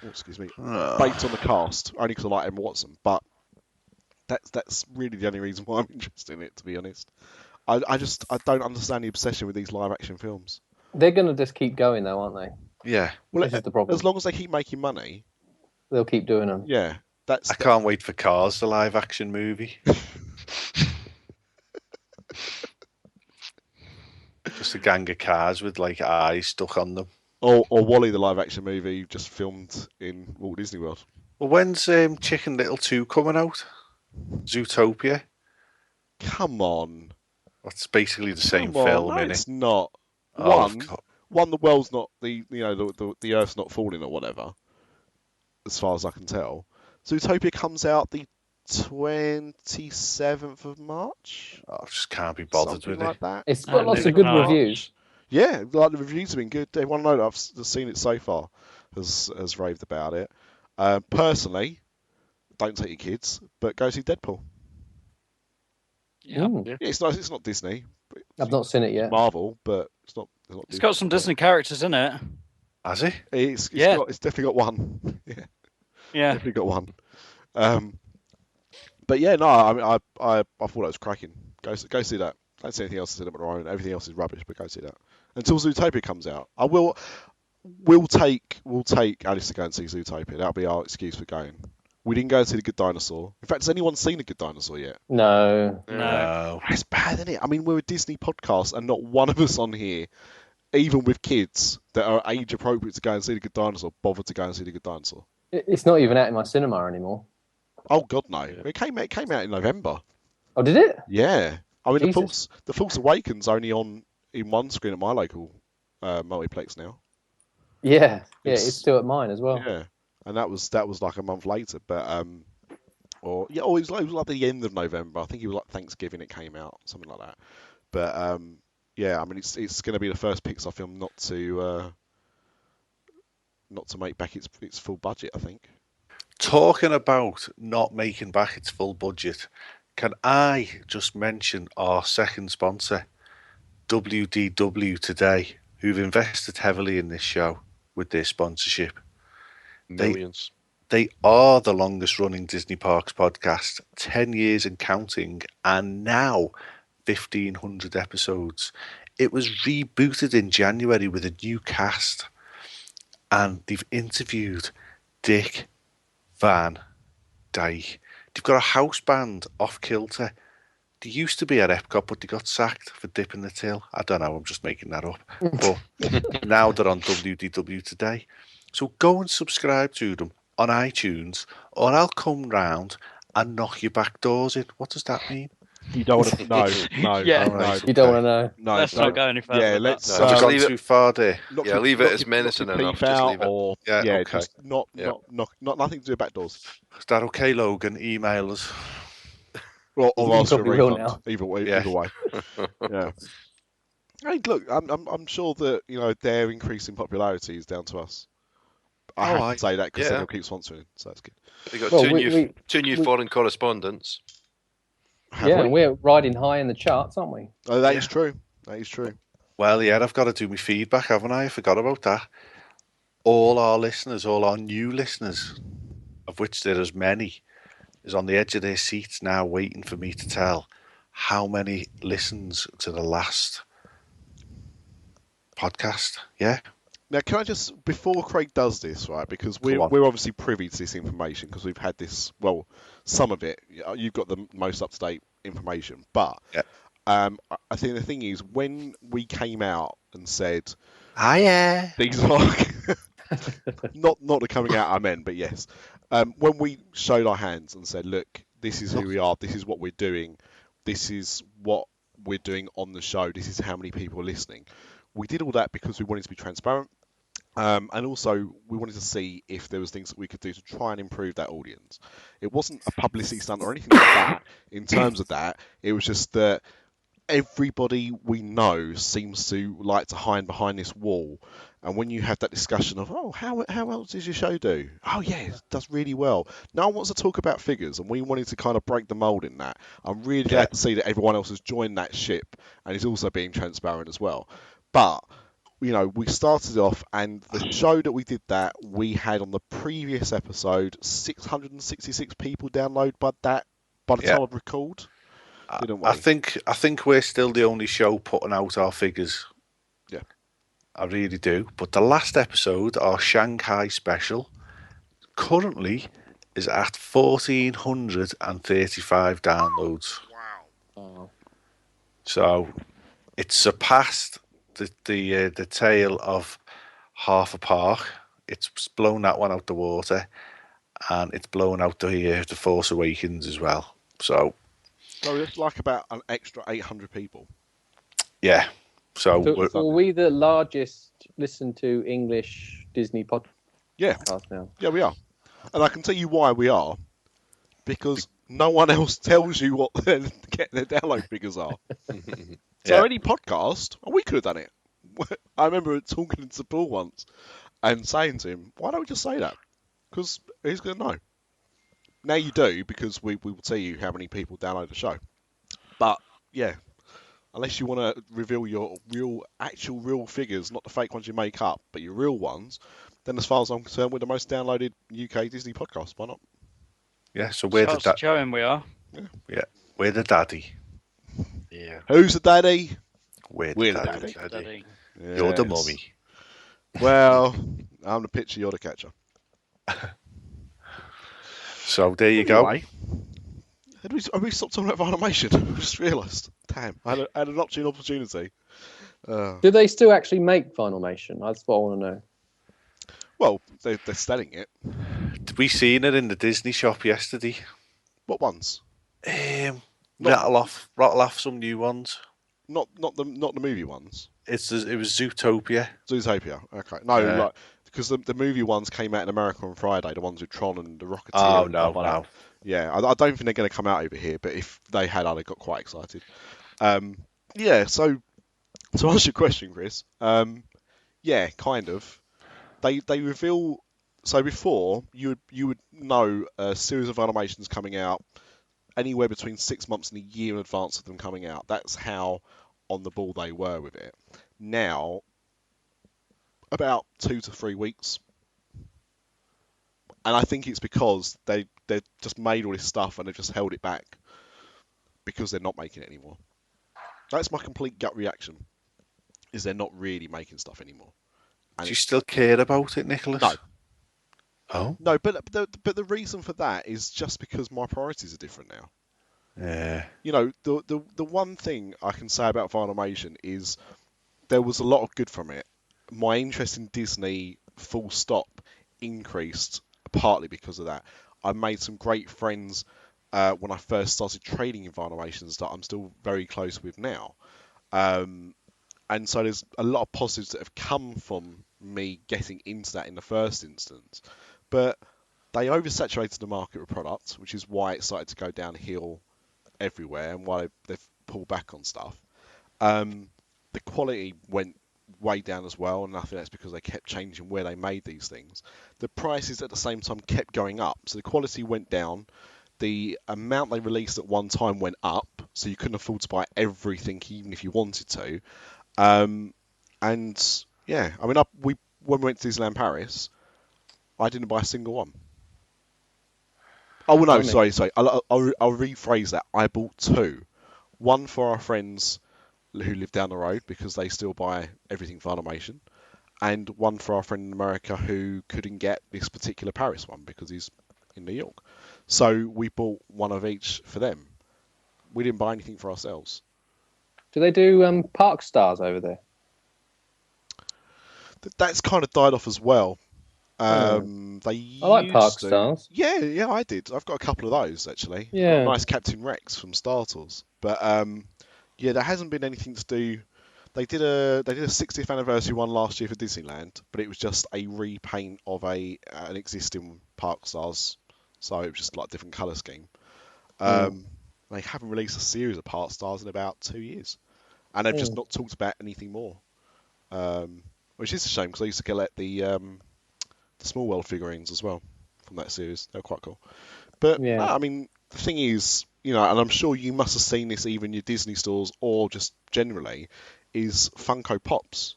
Oh, excuse me, based on the cast, only because I like Emma Watson. But that's really the only reason why I'm interested in it, to be honest. I don't understand the obsession with these live action films. They're going to just keep going, though, aren't they? Yeah. Well, This is the problem. As long as they keep making money, They'll keep doing them. yeah. I can't wait for Cars, the live action movie. Just a gang of cars with like eyes stuck on them. Or Wall-E, the live action movie, just filmed in Walt Disney World. Well, when's Chicken Little 2 coming out? Zootopia? Come on. That's basically the same Come on. film, No, innit? it's not. Oh, One, the world's not the Earth's not falling or whatever, as far as I can tell. Zootopia comes out the 27th of March. I just can't be bothered Something with like it. that. It's got lots of good reviews. Yeah, like the reviews have been good. Everyone I know that I've seen it so far has raved about it. Personally, don't take your kids, but go see Deadpool. Yeah. Yeah, it's not Disney. I've not seen it yet. Marvel, but it's not It's got some Disney characters in it. Has he? It's Yeah. it's definitely got one. Yeah, Yeah. definitely got one. But yeah, no, I mean, I thought it was cracking. Go see that. Don't see anything else to cinema own. Everything else is rubbish, but go see that. Until Zootopia comes out, we'll take Alice to go and see Zootopia. That'll be our excuse for going. We didn't go and see The Good Dinosaur. In fact, has anyone seen The Good Dinosaur yet? No. No. That's bad, isn't it? I mean, we're a Disney podcast, and not one of us on here, even with kids that are age appropriate to go and see The Good Dinosaur, bothered to go and see The Good Dinosaur. It's not even out in my cinema anymore. Oh God, no! It came out in November. Oh, did it? Yeah, I mean Jesus. the Force Awakens only on in one screen at my local multiplex now. Yeah. Yeah, it's still at mine as well. Yeah, and that was like a month later, but it was like the end of November. I think it was like Thanksgiving it came out, something like that. But yeah, I mean it's going to be the first Pixar film not to make back its full budget, I think. Talking about not making back its full budget, can I just mention our second sponsor, WDW Today, who've invested heavily in this show with their sponsorship. Millions. They are the longest running Disney Parks podcast, 10 years and counting, and now 1,500 episodes. It was rebooted in January with a new cast, and they've interviewed Dick Van Dyke. They've got a house band, Off Kilter. They used to be at Epcot, but they got sacked for dipping the till. I don't know, I'm just making that up. But now they're on WDW Today. So go and subscribe to them on iTunes, or I'll come round and knock your back doors in. What does that mean? You don't want to no. Yeah. no. You don't want to know. No, Let's not go any further. Yeah, with let's. that. No, I've just gone leave it- too far there. Yeah, leave it as menacing enough. Just leave it. Or, Yeah, okay. just not nothing to do with back doors. Is that okay, Logan? Email us. Or You ask for a probably will refund. now. Either way. Yeah. Either way. Yeah. Hey, look, I'm sure that their increase in popularity is down to us. I have to say that because yeah. they'll keep sponsoring, so that's good. We got Well, two new foreign correspondents. Have Yeah, we? and we're riding high in the charts, aren't we? Oh, that is true. That is true. Well, yeah, I've got to do my feedback, haven't I? I forgot about that. All our listeners, all our new listeners, of which there is many, is on the edge of their seats now waiting for me to tell how many listens to the last podcast. Yeah? Now, can I just, before Craig does this, right, because we're Go on. obviously privy to this information because we've had this, well, some of it, you've got the most up-to-date information, but Yeah. I think the thing is, when we came out and said, Hiya. These are not the coming out I meant, but yes. When we showed our hands and said, look, this is who we are, this is what we're doing, this is what we're doing on the show, this is how many people are listening. We did all that because we wanted to be transparent, and also we wanted to see if there was things that we could do to try and improve that audience. It wasn't a publicity stunt or anything like that in terms of that. It was just that everybody we know seems to like to hide behind this wall, and when you have that discussion of, oh, how else does your show do? Oh yeah, it does really well. No one wants to talk about figures, and we wanted to kind of break the mold in that. I'm really glad to see that everyone else has joined that ship and is also being transparent as well. But you know, we started off, and the show that we did that, we had on the previous episode 666 people download by the time I've recalled. Didn't we? I think we're still the only show putting out our figures. Yeah. I really do. But the last episode, our Shanghai special, currently is at 1,435 downloads. Wow. So it surpassed the tale of Half a Park. It's blown that one out the water, and it's blown out the Force Awakens as well. So it's like about an extra 800 people. yeah. So are we the largest listened to English Disney podcast now? Yeah, we are. And I can tell you why we are. Because no one else tells you what their download figures are. So any podcast, we could have done it. I remember talking to Paul once and saying to him, why don't we just say that? Because he's going to know. Now you do, because we will tell you how many people download the show. But, yeah, unless you want to reveal your real figures, not the fake ones you make up, but your real ones, then as far as I'm concerned, we're the most downloaded UK Disney podcast. Why not? Yeah, so we're the showing we are. Yeah, we're the daddy. Yeah. Who's the daddy? We're the daddy. Daddy. You're the mummy. Well, I'm the pitcher, you're the catcher. So there you go. Anyway, have we stopped talking about animation? I just realised. Damn, I had an opportunity. Do they still actually make Vinylmation? That's what I want to know. Well, they're selling it. Did we seen it in the Disney shop yesterday? What ones? Rattle off some new ones. Not the movie ones. It was Zootopia. Zootopia. Okay. No, because the movie ones came out in America on Friday. The ones with Tron and the Rocketeer. Oh and no. That. Yeah, I don't think they're going to come out over here. But if they had, I'd have got quite excited. Yeah. So to answer your question, Chris. Yeah, kind of. They reveal. So before you would know a series of animations coming out anywhere between 6 months and a year in advance of them coming out. That's how on the ball they were with it. Now, about 2 to 3 weeks. And I think it's because they just made all this stuff and they've just held it back because they're not making it anymore. That's my complete gut reaction, is they're not really making stuff anymore. And Do you still care about it, Nicholas? No. Oh? No, but the reason for that is just because my priorities are different now. Yeah. You know, the one thing I can say about Vinylmation is there was a lot of good from it. My interest in Disney, full stop, increased partly because of that. I made some great friends when I first started trading in Vinylmations that I'm still very close with now. And so there's a lot of positives that have come from me getting into that in the first instance. But they oversaturated the market with products, which is why it started to go downhill everywhere and why they've pulled back on stuff. The quality went way down as well, and I think that's because they kept changing where they made these things. The prices at the same time kept going up, so the quality went down. The amount they released at one time went up, so you couldn't afford to buy everything even if you wanted to. And yeah, I mean, when we went to Disneyland Paris, I didn't buy a single one. Oh no, sorry. I'll rephrase that. I bought 2. One for our friends who live down the road because they still buy everything for Vinylmation, and one for our friend in America who couldn't get this particular Paris one because he's in New York. So we bought one of each for them. We didn't buy anything for ourselves. Do they do park stars over there? That's kind of died off as well. They I like Park used to. Stars. Yeah, I did. I've got a couple of those actually. Yeah. Got a nice Captain Rex from Star Tours. But yeah, there hasn't been anything to do. They did a 60th anniversary one last year for Disneyland, but it was just a repaint of an existing Park Stars, so it was just like a different colour scheme. They haven't released a series of Park Stars in about 2 years, and they've just not talked about anything more, which is a shame because I used to collect the Small World figurines as well from that series. They're quite cool. But Yeah. I mean, the thing is, you know, and I'm sure you must have seen this even in your Disney stores or just generally, is Funko Pops.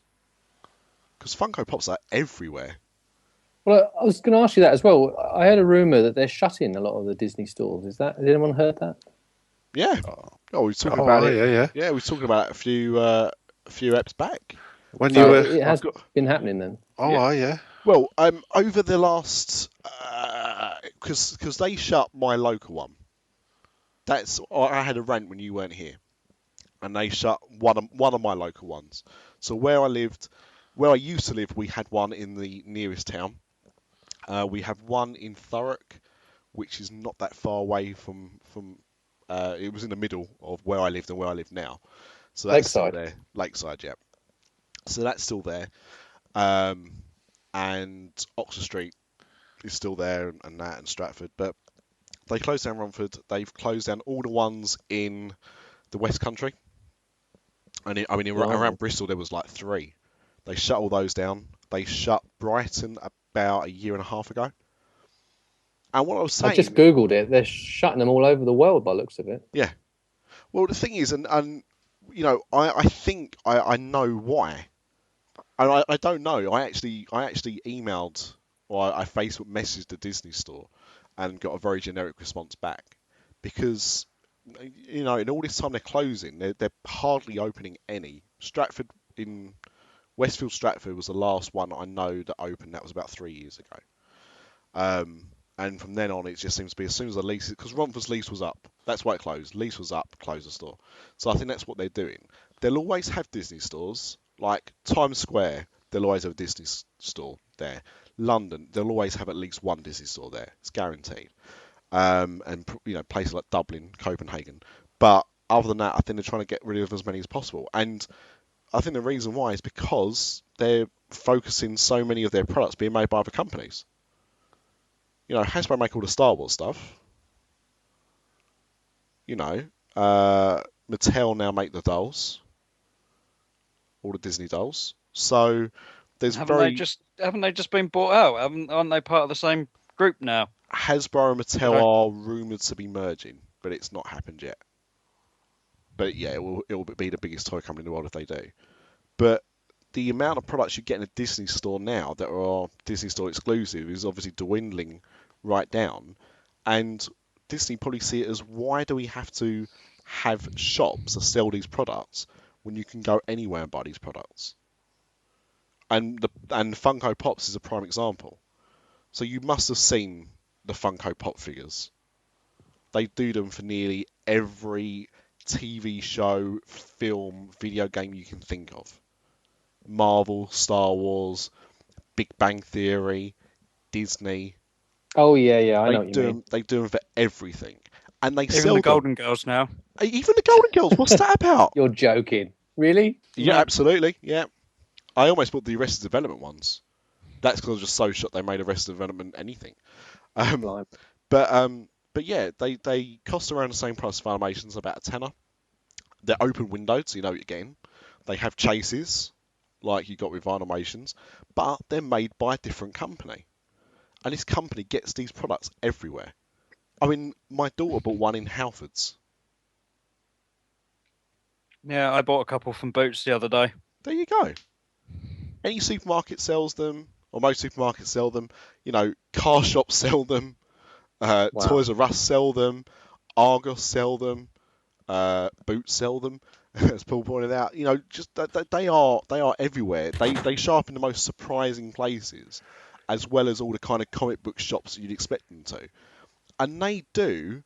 Because Funko Pops are everywhere. Well, I was going to ask you that as well. I heard a rumour that they're shutting a lot of the Disney stores. Has anyone heard that? Yeah. Oh, we were talking about it. Yeah. Yeah, we were talking about it a few eps back. When So you were, it has been happening then. yeah. Well, over the last, because they shut my local one. I had a rant when you weren't here, and they shut one of my local ones. So where I used to live, we had one in the nearest town. We have one in Thurrock, which is not that far away from. It was in the middle of where I lived and where I live now. So that's Lakeside. still there. Lakeside, yeah. So that's still there. And Oxford Street is still there, and Stratford. But they closed down Romford. They've closed down all the ones in the West Country. And around Bristol there was like 3. They shut all those down. They shut Brighton about a year and a half ago. And what I was saying, I just googled it. They're shutting them all over the world by the looks of it. yeah. Well, the thing is, and you know, I think I know why. And I don't know. I actually emailed or I Facebook messaged the Disney store and got a very generic response back because, you know, in all this time they're closing, they're hardly opening any. Westfield Stratford was the last one I know that opened. That was about 3 years ago. And from then on, it just seems to be as soon as the lease, because Romford's lease was up, that's why it closed. Lease was up, close the store. So I think that's what they're doing. They'll always have Disney stores, like Times Square. They'll always have a Disney store there. London, they'll always have at least one Disney store there. It's guaranteed. And you know, places like Dublin, Copenhagen. But other than that, I think they're trying to get rid of as many as possible. And I think the reason why is because they're focusing so many of their products being made by other companies. You know, Hasbro make all the Star Wars stuff. You know, Mattel now make the dolls, all the Disney dolls. So there's haven't they just been bought out? Aren't they part of the same group now? Hasbro and Mattel are rumored to be merging, but it's not happened yet. But yeah, it will be the biggest toy company in the world if they do. But the amount of products you get in a Disney store now that are Disney store exclusive is obviously dwindling right down. And Disney probably see it as, why do we have to have shops that sell these products when you can go anywhere and buy these products? And Funko Pops is a prime example. So you must have seen the Funko Pop figures. They do them for nearly every TV show, film, video game you can think of. Marvel, Star Wars, Big Bang Theory, Disney. Oh yeah, I know what you mean. They do them for everything, and they Even sell the them. Golden Girls now. Even the Golden Girls. What's that about? You're joking. Really? Yeah, absolutely. Yeah, I almost bought the Arrested Development ones. That's because I was just so shocked they made Arrested Development anything. But yeah, they cost around the same price for Funimation, about a tenner. They're open windowed, so you know what you're getting. They have chases, like you got with Funimation, but they're made by a different company. And this company gets these products everywhere. I mean, my daughter bought one in Halfords. Yeah, I bought a couple from Boots the other day. There you go. Any supermarket sells them, or most supermarkets sell them. You know, car shops sell them. Toys R Us sell them. Argos sell them. Boots sell them. As Paul pointed out, you know, just they are everywhere. They show up in the most surprising places, as well as all the kind of comic book shops that you'd expect them to. And they do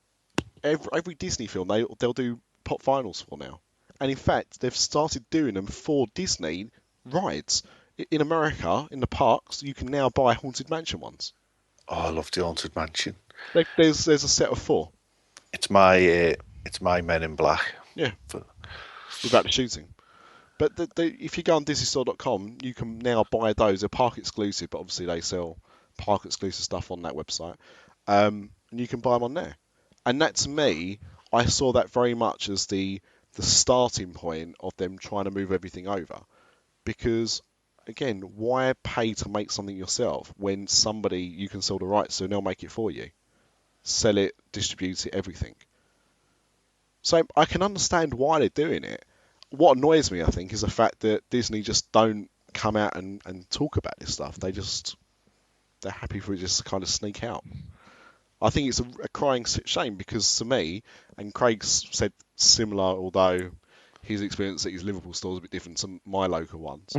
every Disney film they'll do pop vinyls for now. And in fact, they've started doing them for Disney rides. in America, in the parks, you can now buy Haunted Mansion ones. Oh, I love the Haunted Mansion. There's a set of 4. It's my Men in Black. Yeah. Without the shooting. But if you go on DisneyStore.com, you can now buy those. They're park exclusive, but obviously they sell park exclusive stuff on that website. And you can buy them on there. And that, to me, I saw that very much as the starting point of them trying to move everything over. Because, again, why pay to make something yourself when somebody you can sell the rights to and they'll make it for you? Sell it, distribute it, everything. So I can understand why they're doing it. What annoys me, I think, is the fact that Disney just don't come out and talk about this stuff. They're happy for it just to kind of sneak out. I think it's a crying shame because to me, and Craig's said similar, although his experience at his Liverpool store is a bit different to my local ones,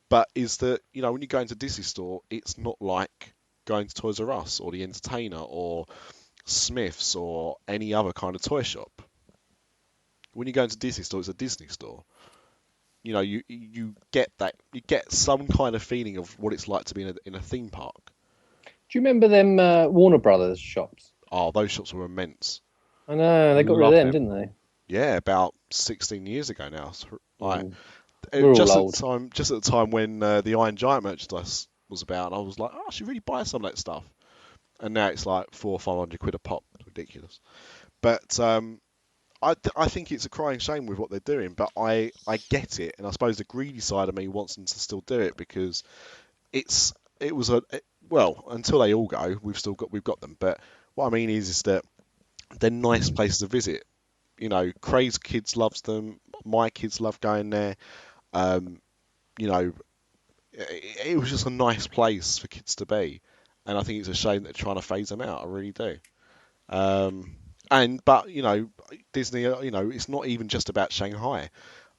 but is that, when you go into Disney store, it's not like going to Toys R Us or the Entertainer or Smith's or any other kind of toy shop. When you go into Disney store, it's a Disney store. You get that, you get some kind of feeling of what it's like to be in a theme park. Do you remember them Warner Brothers shops? Oh, those shops were immense. I know, they got rid of them, didn't they? Yeah, about 16 years ago now. Like, We're just all at old. just at the time when the Iron Giant merchandise was about, I was like, I should really buy some of that stuff. And now it's like 400 or 500 quid a pop. Ridiculous. But I think it's a crying shame with what they're doing, but I get it, and I suppose the greedy side of me wants them to still do it because until they all go, we've got them. But what I mean is that they're nice places to visit. Craig's kids loves them. My kids love going there. It was just a nice place for kids to be, and I think it's a shame that they're trying to phase them out. I really do. But Disney, it's not even just about Shanghai.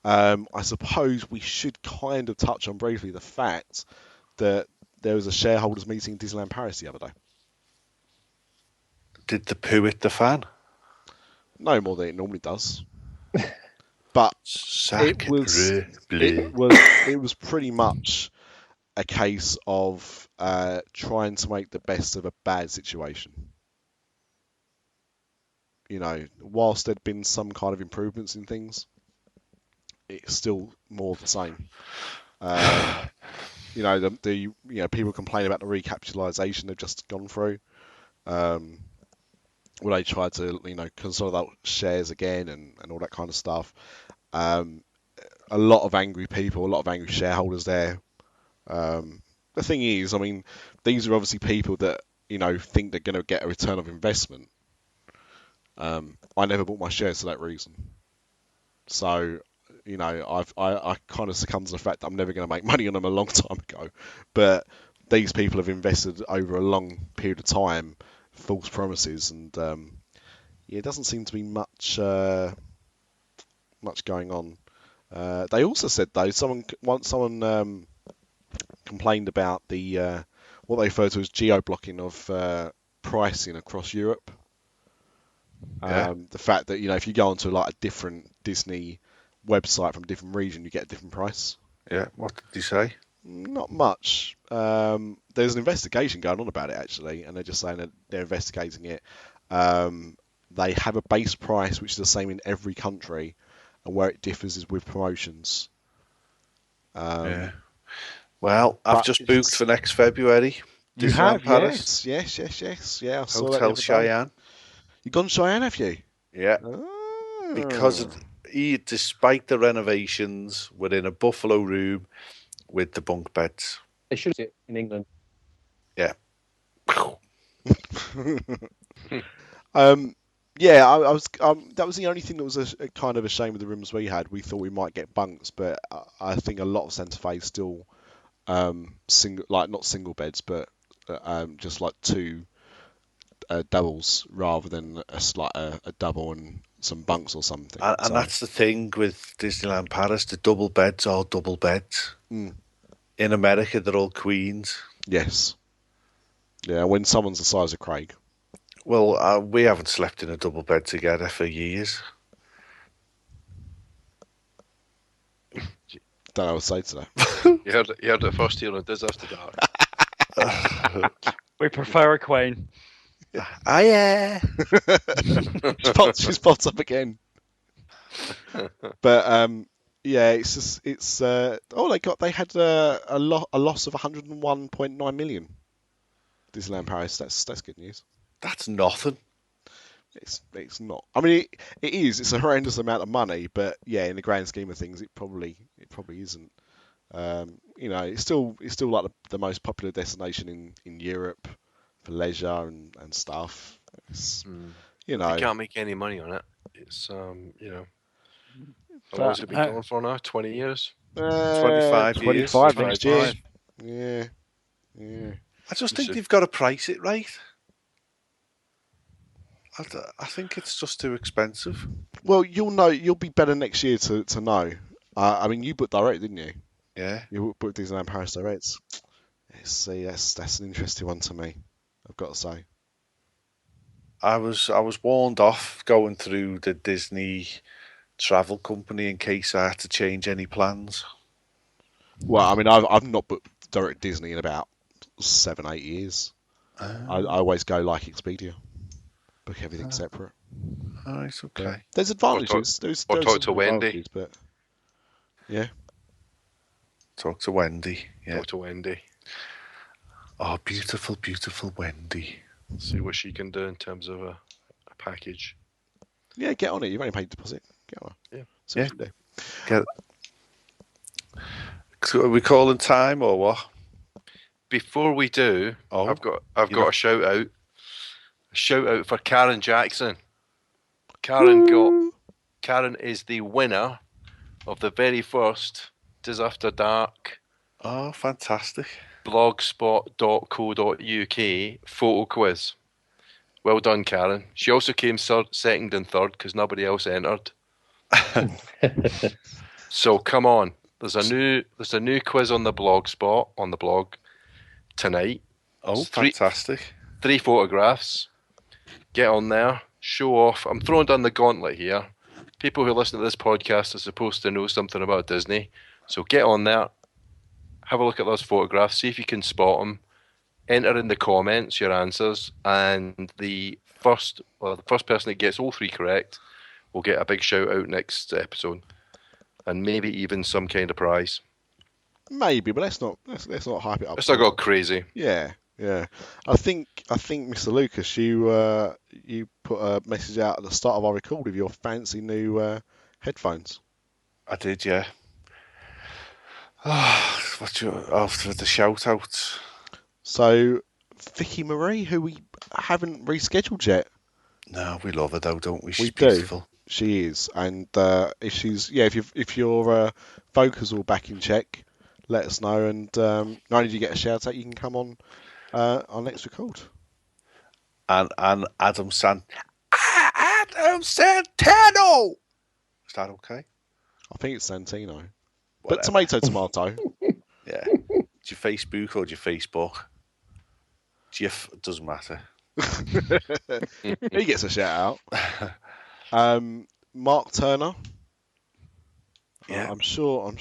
I suppose we should kind of touch on briefly the fact that there was a shareholders meeting in Disneyland Paris the other day. Did the poo hit the fan? No more than it normally does. But it was pretty much a case of trying to make the best of a bad situation. Whilst there'd been some kind of improvements in things, it's still more of the same. People complain about the recapitalisation they've just gone through. Where they tried to, consolidate shares again and all that kind of stuff. A lot of angry people, a lot of angry shareholders there. The thing is, these are obviously people that, think they're going to get a return of investment. I never bought my shares for that reason. So, I kind of succumbed to the fact that I'm never going to make money on them a long time ago. But these people have invested over a long period of time, false promises, and it doesn't seem to be much going on. They also said though, someone complained about the what they refer to as geo-blocking of pricing across Europe. The fact that if you go onto like a different Disney website from a different region, you get a different price. Yeah, what did he say? Not much. There's an investigation going on about it actually, and they're just saying that they're investigating it. They have a base price which is the same in every country, and where it differs is with promotions. Yeah. Well, I've just booked for next February. You have, Paris. Yes. Yeah, I saw that the Hotel other day. Cheyenne. You gone Cheyenne, have you? Yeah. Oh. Because despite the renovations, we're in a buffalo room with the bunk beds. They should sit in England. Yeah. Yeah, I was. That was the only thing that was a kind of a shame with the rooms we had. We thought we might get bunks, but I think a lot of Santa Fe still single, like not single beds, but just like two doubles rather than a double and some bunks or something. And that's the thing with Disneyland Paris. The double beds are double beds. Mm. In America, they're all queens. Yes. Yeah, when someone's the size of Craig. Well, we haven't slept in a double bed together for years. Don't know what to say to that. You heard it first here on Dis After Dark. We prefer a queen. Ah, yeah. She's popped up again. But yeah, it's just they had a loss of 101.9 million. Disneyland Paris. That's good news. That's nothing. It's not. I mean, it is. It's a horrendous amount of money, but yeah, in the grand scheme of things, it probably isn't. It's still like the most popular destination in Europe for leisure and stuff. It's, You can't make any money on it. It's how long has it been going for now? 20 years? 25 years. 25 next year. Yeah. I just think you've got to price it right. I think it's just too expensive. Well, you'll be better next year to know. I mean, you booked direct, didn't you? Yeah. You booked Disneyland Paris direct. See, that's an interesting one to me, I've got to say. I was warned off going through the Disney travel company in case I had to change any plans. Well, I mean, I've not booked direct Disney in about 7-8 years. I always go like Expedia, book everything separate. Oh, it's okay. But there's advantages. There's talk to Wendy. advantages, but yeah. Talk to Wendy. Yeah. Talk to Wendy. Oh, beautiful, beautiful Wendy. See what she can do in terms of a package. Yeah, get on it. You've only paid deposit. Get on it. Yeah. See what you do. So are we calling time or what? Before we do, I've got a shout out. A shout out for Karen Jackson. Karen is the winner of the very first Dis After Dark. Oh, fantastic. blogspot.co.uk photo quiz. Well done, Karen. She also came second and third because nobody else entered. So come on. There's a new quiz on the blog tonight. Oh, fantastic. 3 photographs. Get on there. Show off. I'm throwing down the gauntlet here. People who listen to this podcast are supposed to know something about Disney. So get on there. Have a look at those photographs. See if you can spot them. Enter in the comments your answers. And the first person that gets all 3 correct will get a big shout out next episode. And maybe even some kind of prize. Maybe, but let's not hype it up. Let's not go crazy. Yeah. I think Mr. Lucas, you put a message out at the start of our record with your fancy new headphones. I did, yeah. After the shout outs. So Vicky Marie, who we haven't rescheduled yet. No, we love her though, don't we? She's We do. beautiful. She is, and if your vocals all back in check, let us know. And not only do you get a shout out, you can come on our next record. And Adam Santano. Is that okay? I think it's Santino, Whatever. but tomato. Yeah. Do you Facebook or do you Facebook? Doesn't matter. He gets a shout out. Mark Turner. Yeah. I'm sure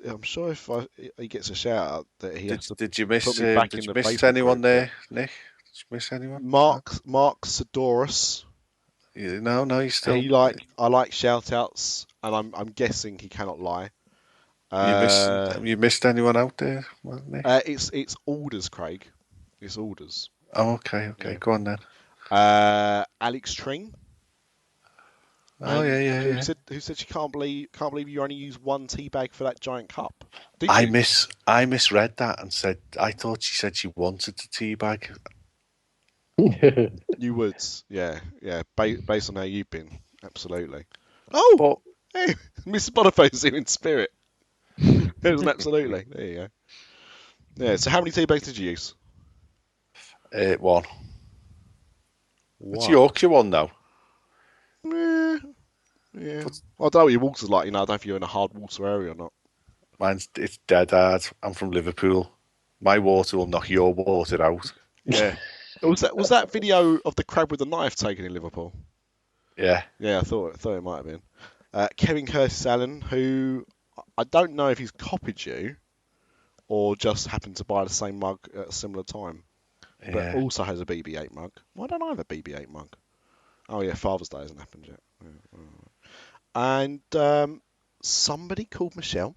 if he gets a shout out that he has to. Did you miss? put me back Did in you the miss Facebook anyone group. there, Nick? Did you miss anyone? Mark Sidorus. No, he's still. I like shout outs, and I'm guessing he cannot lie. You missed anyone out there, Nick? It's orders, Craig. It's orders. Oh, okay. Yeah. Go on then. Alex Tring. Oh, yeah. Who said she can't believe you only use one tea bag for that giant cup? Did I you? misread that and said I thought she said she wanted the tea bag. You would, yeah. Based on how you've been, absolutely. Oh, hey, Mr. Boniface here in spirit. It was an absolutely. There you go. Yeah. So how many tea bags did you use? One. It's Yorkshire one now. Yeah. I don't know what your water's like. I don't know if you're in a hard water area or not. It's dead hard. I'm from Liverpool. My water will knock your water out. Yeah. Was that video of the crab with the knife taken in Liverpool? Yeah. Yeah, I thought it might have been. Kevin Curtis Allen, who I don't know if he's copied you or just happened to buy the same mug at a similar time. But Yeah. also has a BB-8 mug. Why don't I have a BB-8 mug? Oh yeah, Father's Day hasn't happened yet. And somebody called Michelle,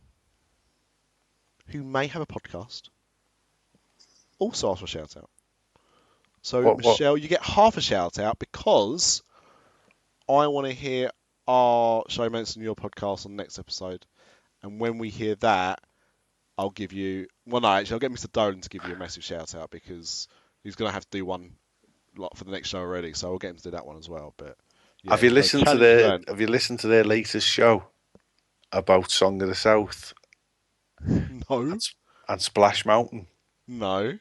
who may have a podcast, also asked for a shout out. So What? Michelle, you get half a shout out because I want to hear our show mention your podcast on the next episode, and when we hear that, I'll give you. Well, no, actually, I'll get Mr. Dolan to give you a massive shout out because he's going to have to do one for the next show already. So I'll get him to do that one as well. But yeah, Have you so listened to challenge their learned. Have you listened to their latest show about Song of the South No, and Splash Mountain? no.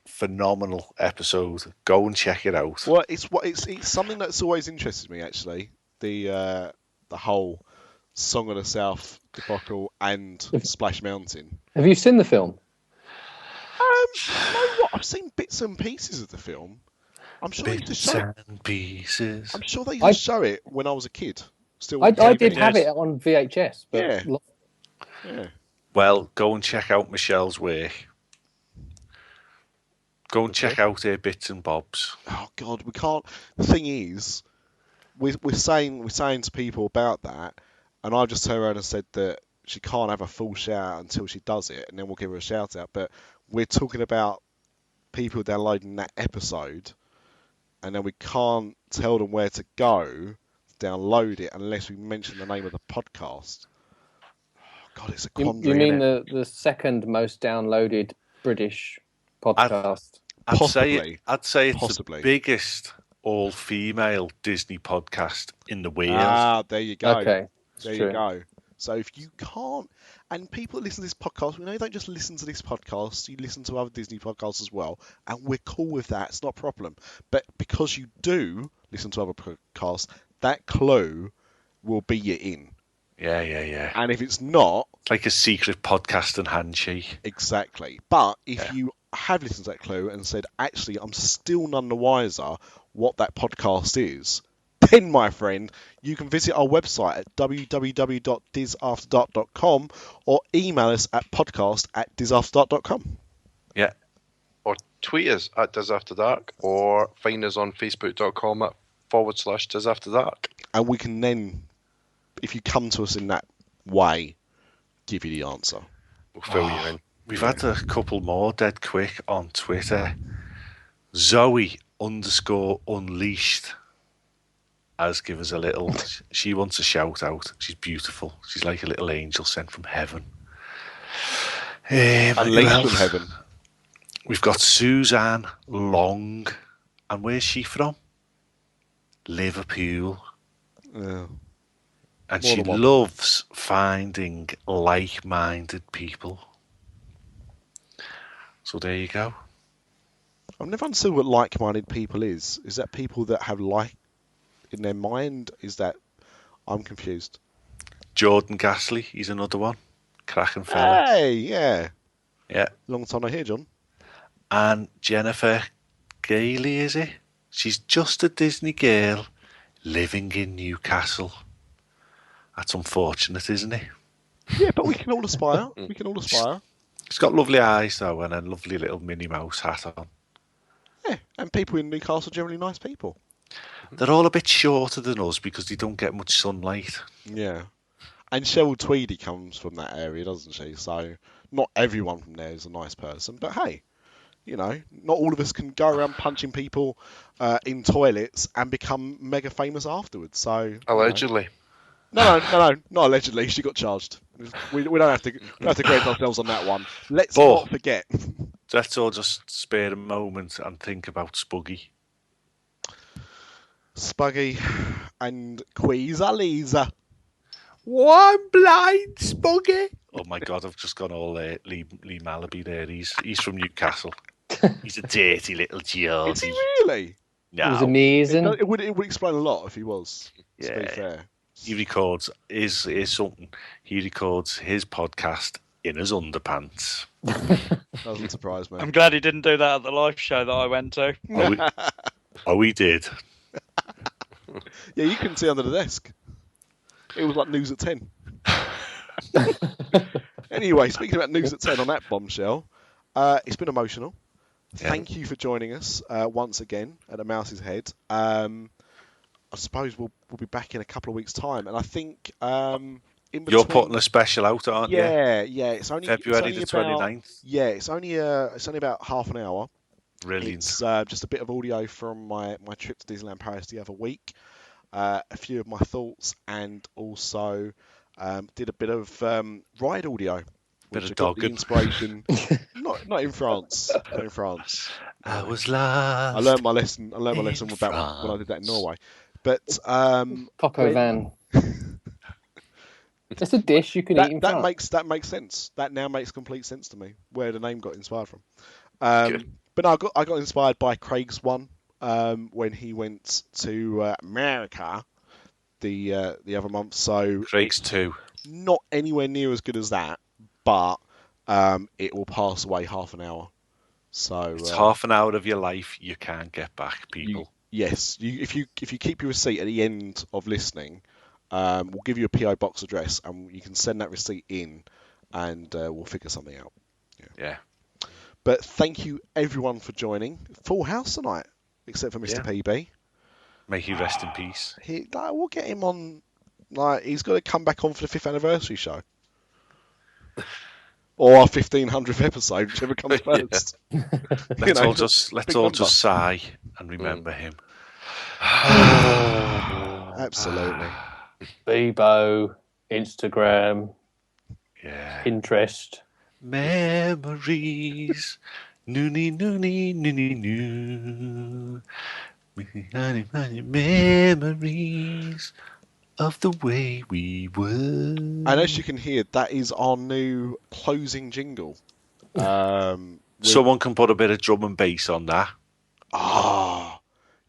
Phenomenal episode. Go and check it out. Well, it's something that's always interested me actually. The whole Song of the South debacle and Splash Mountain. Have you seen the film? You know what? I've seen bits and pieces of the film. I'm sure they used to Bits show it. and pieces. I'm sure they used to show it when I was a kid. Still, I on did TV. have it on VHS, but Yeah. Yeah. Well, go and check out Michelle's work. Go and check out her bits and bobs. Oh God, we can't. The thing is, we're saying to people about that, and I've just turned around and said that she can't have a full shout out until she does it, and then we'll give her a shout out. But we're talking about people downloading that episode, and then we can't tell them where to go to download it unless we mention the name of the podcast. Oh, God, it's a quandary. you mean innit? the second most downloaded British podcast? I'd Possibly. say it's Possibly. the biggest all-female Disney podcast in the world. Ah, there you go. Okay, There you true. go. So if you can't, and people that listen to this podcast, we know you don't just listen to this podcast, you listen to other Disney podcasts as well, and we're cool with that. It's not a problem. But because you do listen to other podcasts, that clue will be your in. Yeah, yeah, yeah. And if it's not, Like a secret podcast and handshake. exactly. But if you have listened to that clue and said, actually, I'm still none the wiser what that podcast is, then, my friend, you can visit our website at www.disafterdark.com or email us at podcast@disafterdark.com. Yeah. Or tweet us at DisAfterDark, or find us on facebook.com/DisAfterDark. And we can then, if you come to us in that way, give you the answer. We'll fill you in. We've had a couple more dead quick on Twitter. Zoe_unleashed has given us a little. She wants a shout out. She's beautiful. She's like a little angel sent from heaven. And who links else? from heaven. We've got Suzanne Long. And where's she from? Liverpool. Yeah. And More she than one. loves finding like-minded people. So there you go. I've never understood what like-minded people is. Is that people that have like in their mind? Is that... I'm confused. Jordan Gasly, he's another one. Cracking fella. Hey, yeah. Yeah. Long time no hear, John. And Jennifer Gailey, is it? She's just a Disney girl living in Newcastle. That's unfortunate, isn't it? Yeah, but we can all aspire. We can all aspire. She's got lovely eyes, though, and a lovely little Minnie Mouse hat on. Yeah, and people in Newcastle are generally nice people. They're all a bit shorter than us because they don't get much sunlight. Yeah. And Cheryl Tweedy comes from that area, doesn't she? So not everyone from there is a nice person. But hey, you know, not all of us can go around punching people in toilets and become mega famous afterwards. So you know. Allegedly. No, not allegedly. She got charged. We don't have to grade ourselves on that one. Let's But- not forget. Let's all just spare a moment and think about Spuggy. Spuggy and Queezalisa. One blind Spuggy. Oh my God, I've just gone all Lee Malaby there. He's from Newcastle. He's a dirty little Is he Geordie. really? It was No, amazing. It would explain a lot if he was. To be Yeah. fair. he records is something. He records his podcast in his underpants. Doesn't surprise me. I'm glad he didn't do that at the live show that I went to. Oh, he did. Yeah, you couldn't see under the desk. It was like news at 10. Anyway, speaking about news at 10 on that bombshell, it's been emotional. Yeah. Thank you for joining us once again at A Mouse's Head. I suppose we'll be back in a couple of weeks' time, and I think in between, You're putting a special out, aren't you? yeah. It's only February it's the only about, 29th. Yeah, it's only about half an hour. Brilliant. It's just a bit of audio from my trip to Disneyland Paris the other week, a few of my thoughts, and also did a bit of ride audio. Bit Which of got the dogging. inspiration. not in France. Not in France. I was lost. I learned my lesson. about France. when I did that in Norway. But Coco van. It's a dish you can eat in France. that makes sense. That now makes complete sense to me where the name got inspired from. Good. But no, I got inspired by Craig's one when he went to America the other month. So Craig's 2. not anywhere near as good as that, but it will pass away half an hour. So It's half an hour of your life you can't get back, people. If you keep your receipt at the end of listening, we'll give you a PO box address and you can send that receipt in, and we'll figure something out. Yeah. But thank you everyone for joining. Full house tonight, except for Mr. PB. May he rest in peace. We'll get him on. He's got to come back on for the 5th anniversary show. Or our 1500th episode, whichever comes first. Let's all just sigh and remember him. Absolutely. Bebo, Instagram, Yeah. Pinterest. Memories. Noonie, noonie, noonie, noo. Memories of the way we were. And as you can hear, that is our new closing jingle. Someone can put a bit of drum and bass on that.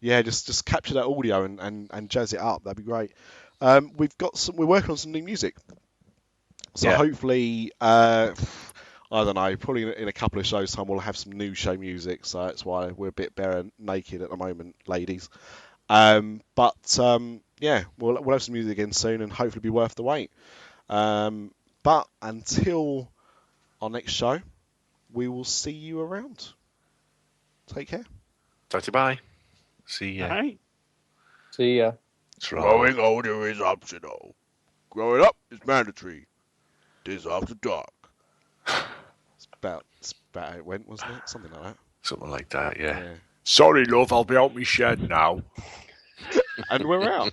Yeah, just capture that audio and jazz it up. That'd be great. We're working on some new music. So hopefully, I don't know, probably in a couple of shows time we'll have some new show music. So that's why we're a bit bare naked at the moment, ladies. Yeah, we'll have some music again soon and hopefully be worth the wait. But until our next show, we will see you around. Take care. Talk bye. See ya. Right. See ya. Growing older is optional. Growing up is mandatory. Dis After Dark. It's about how it went, wasn't it? Something like that. Something like that, yeah. Sorry, love, I'll be out my shed now. And we're out.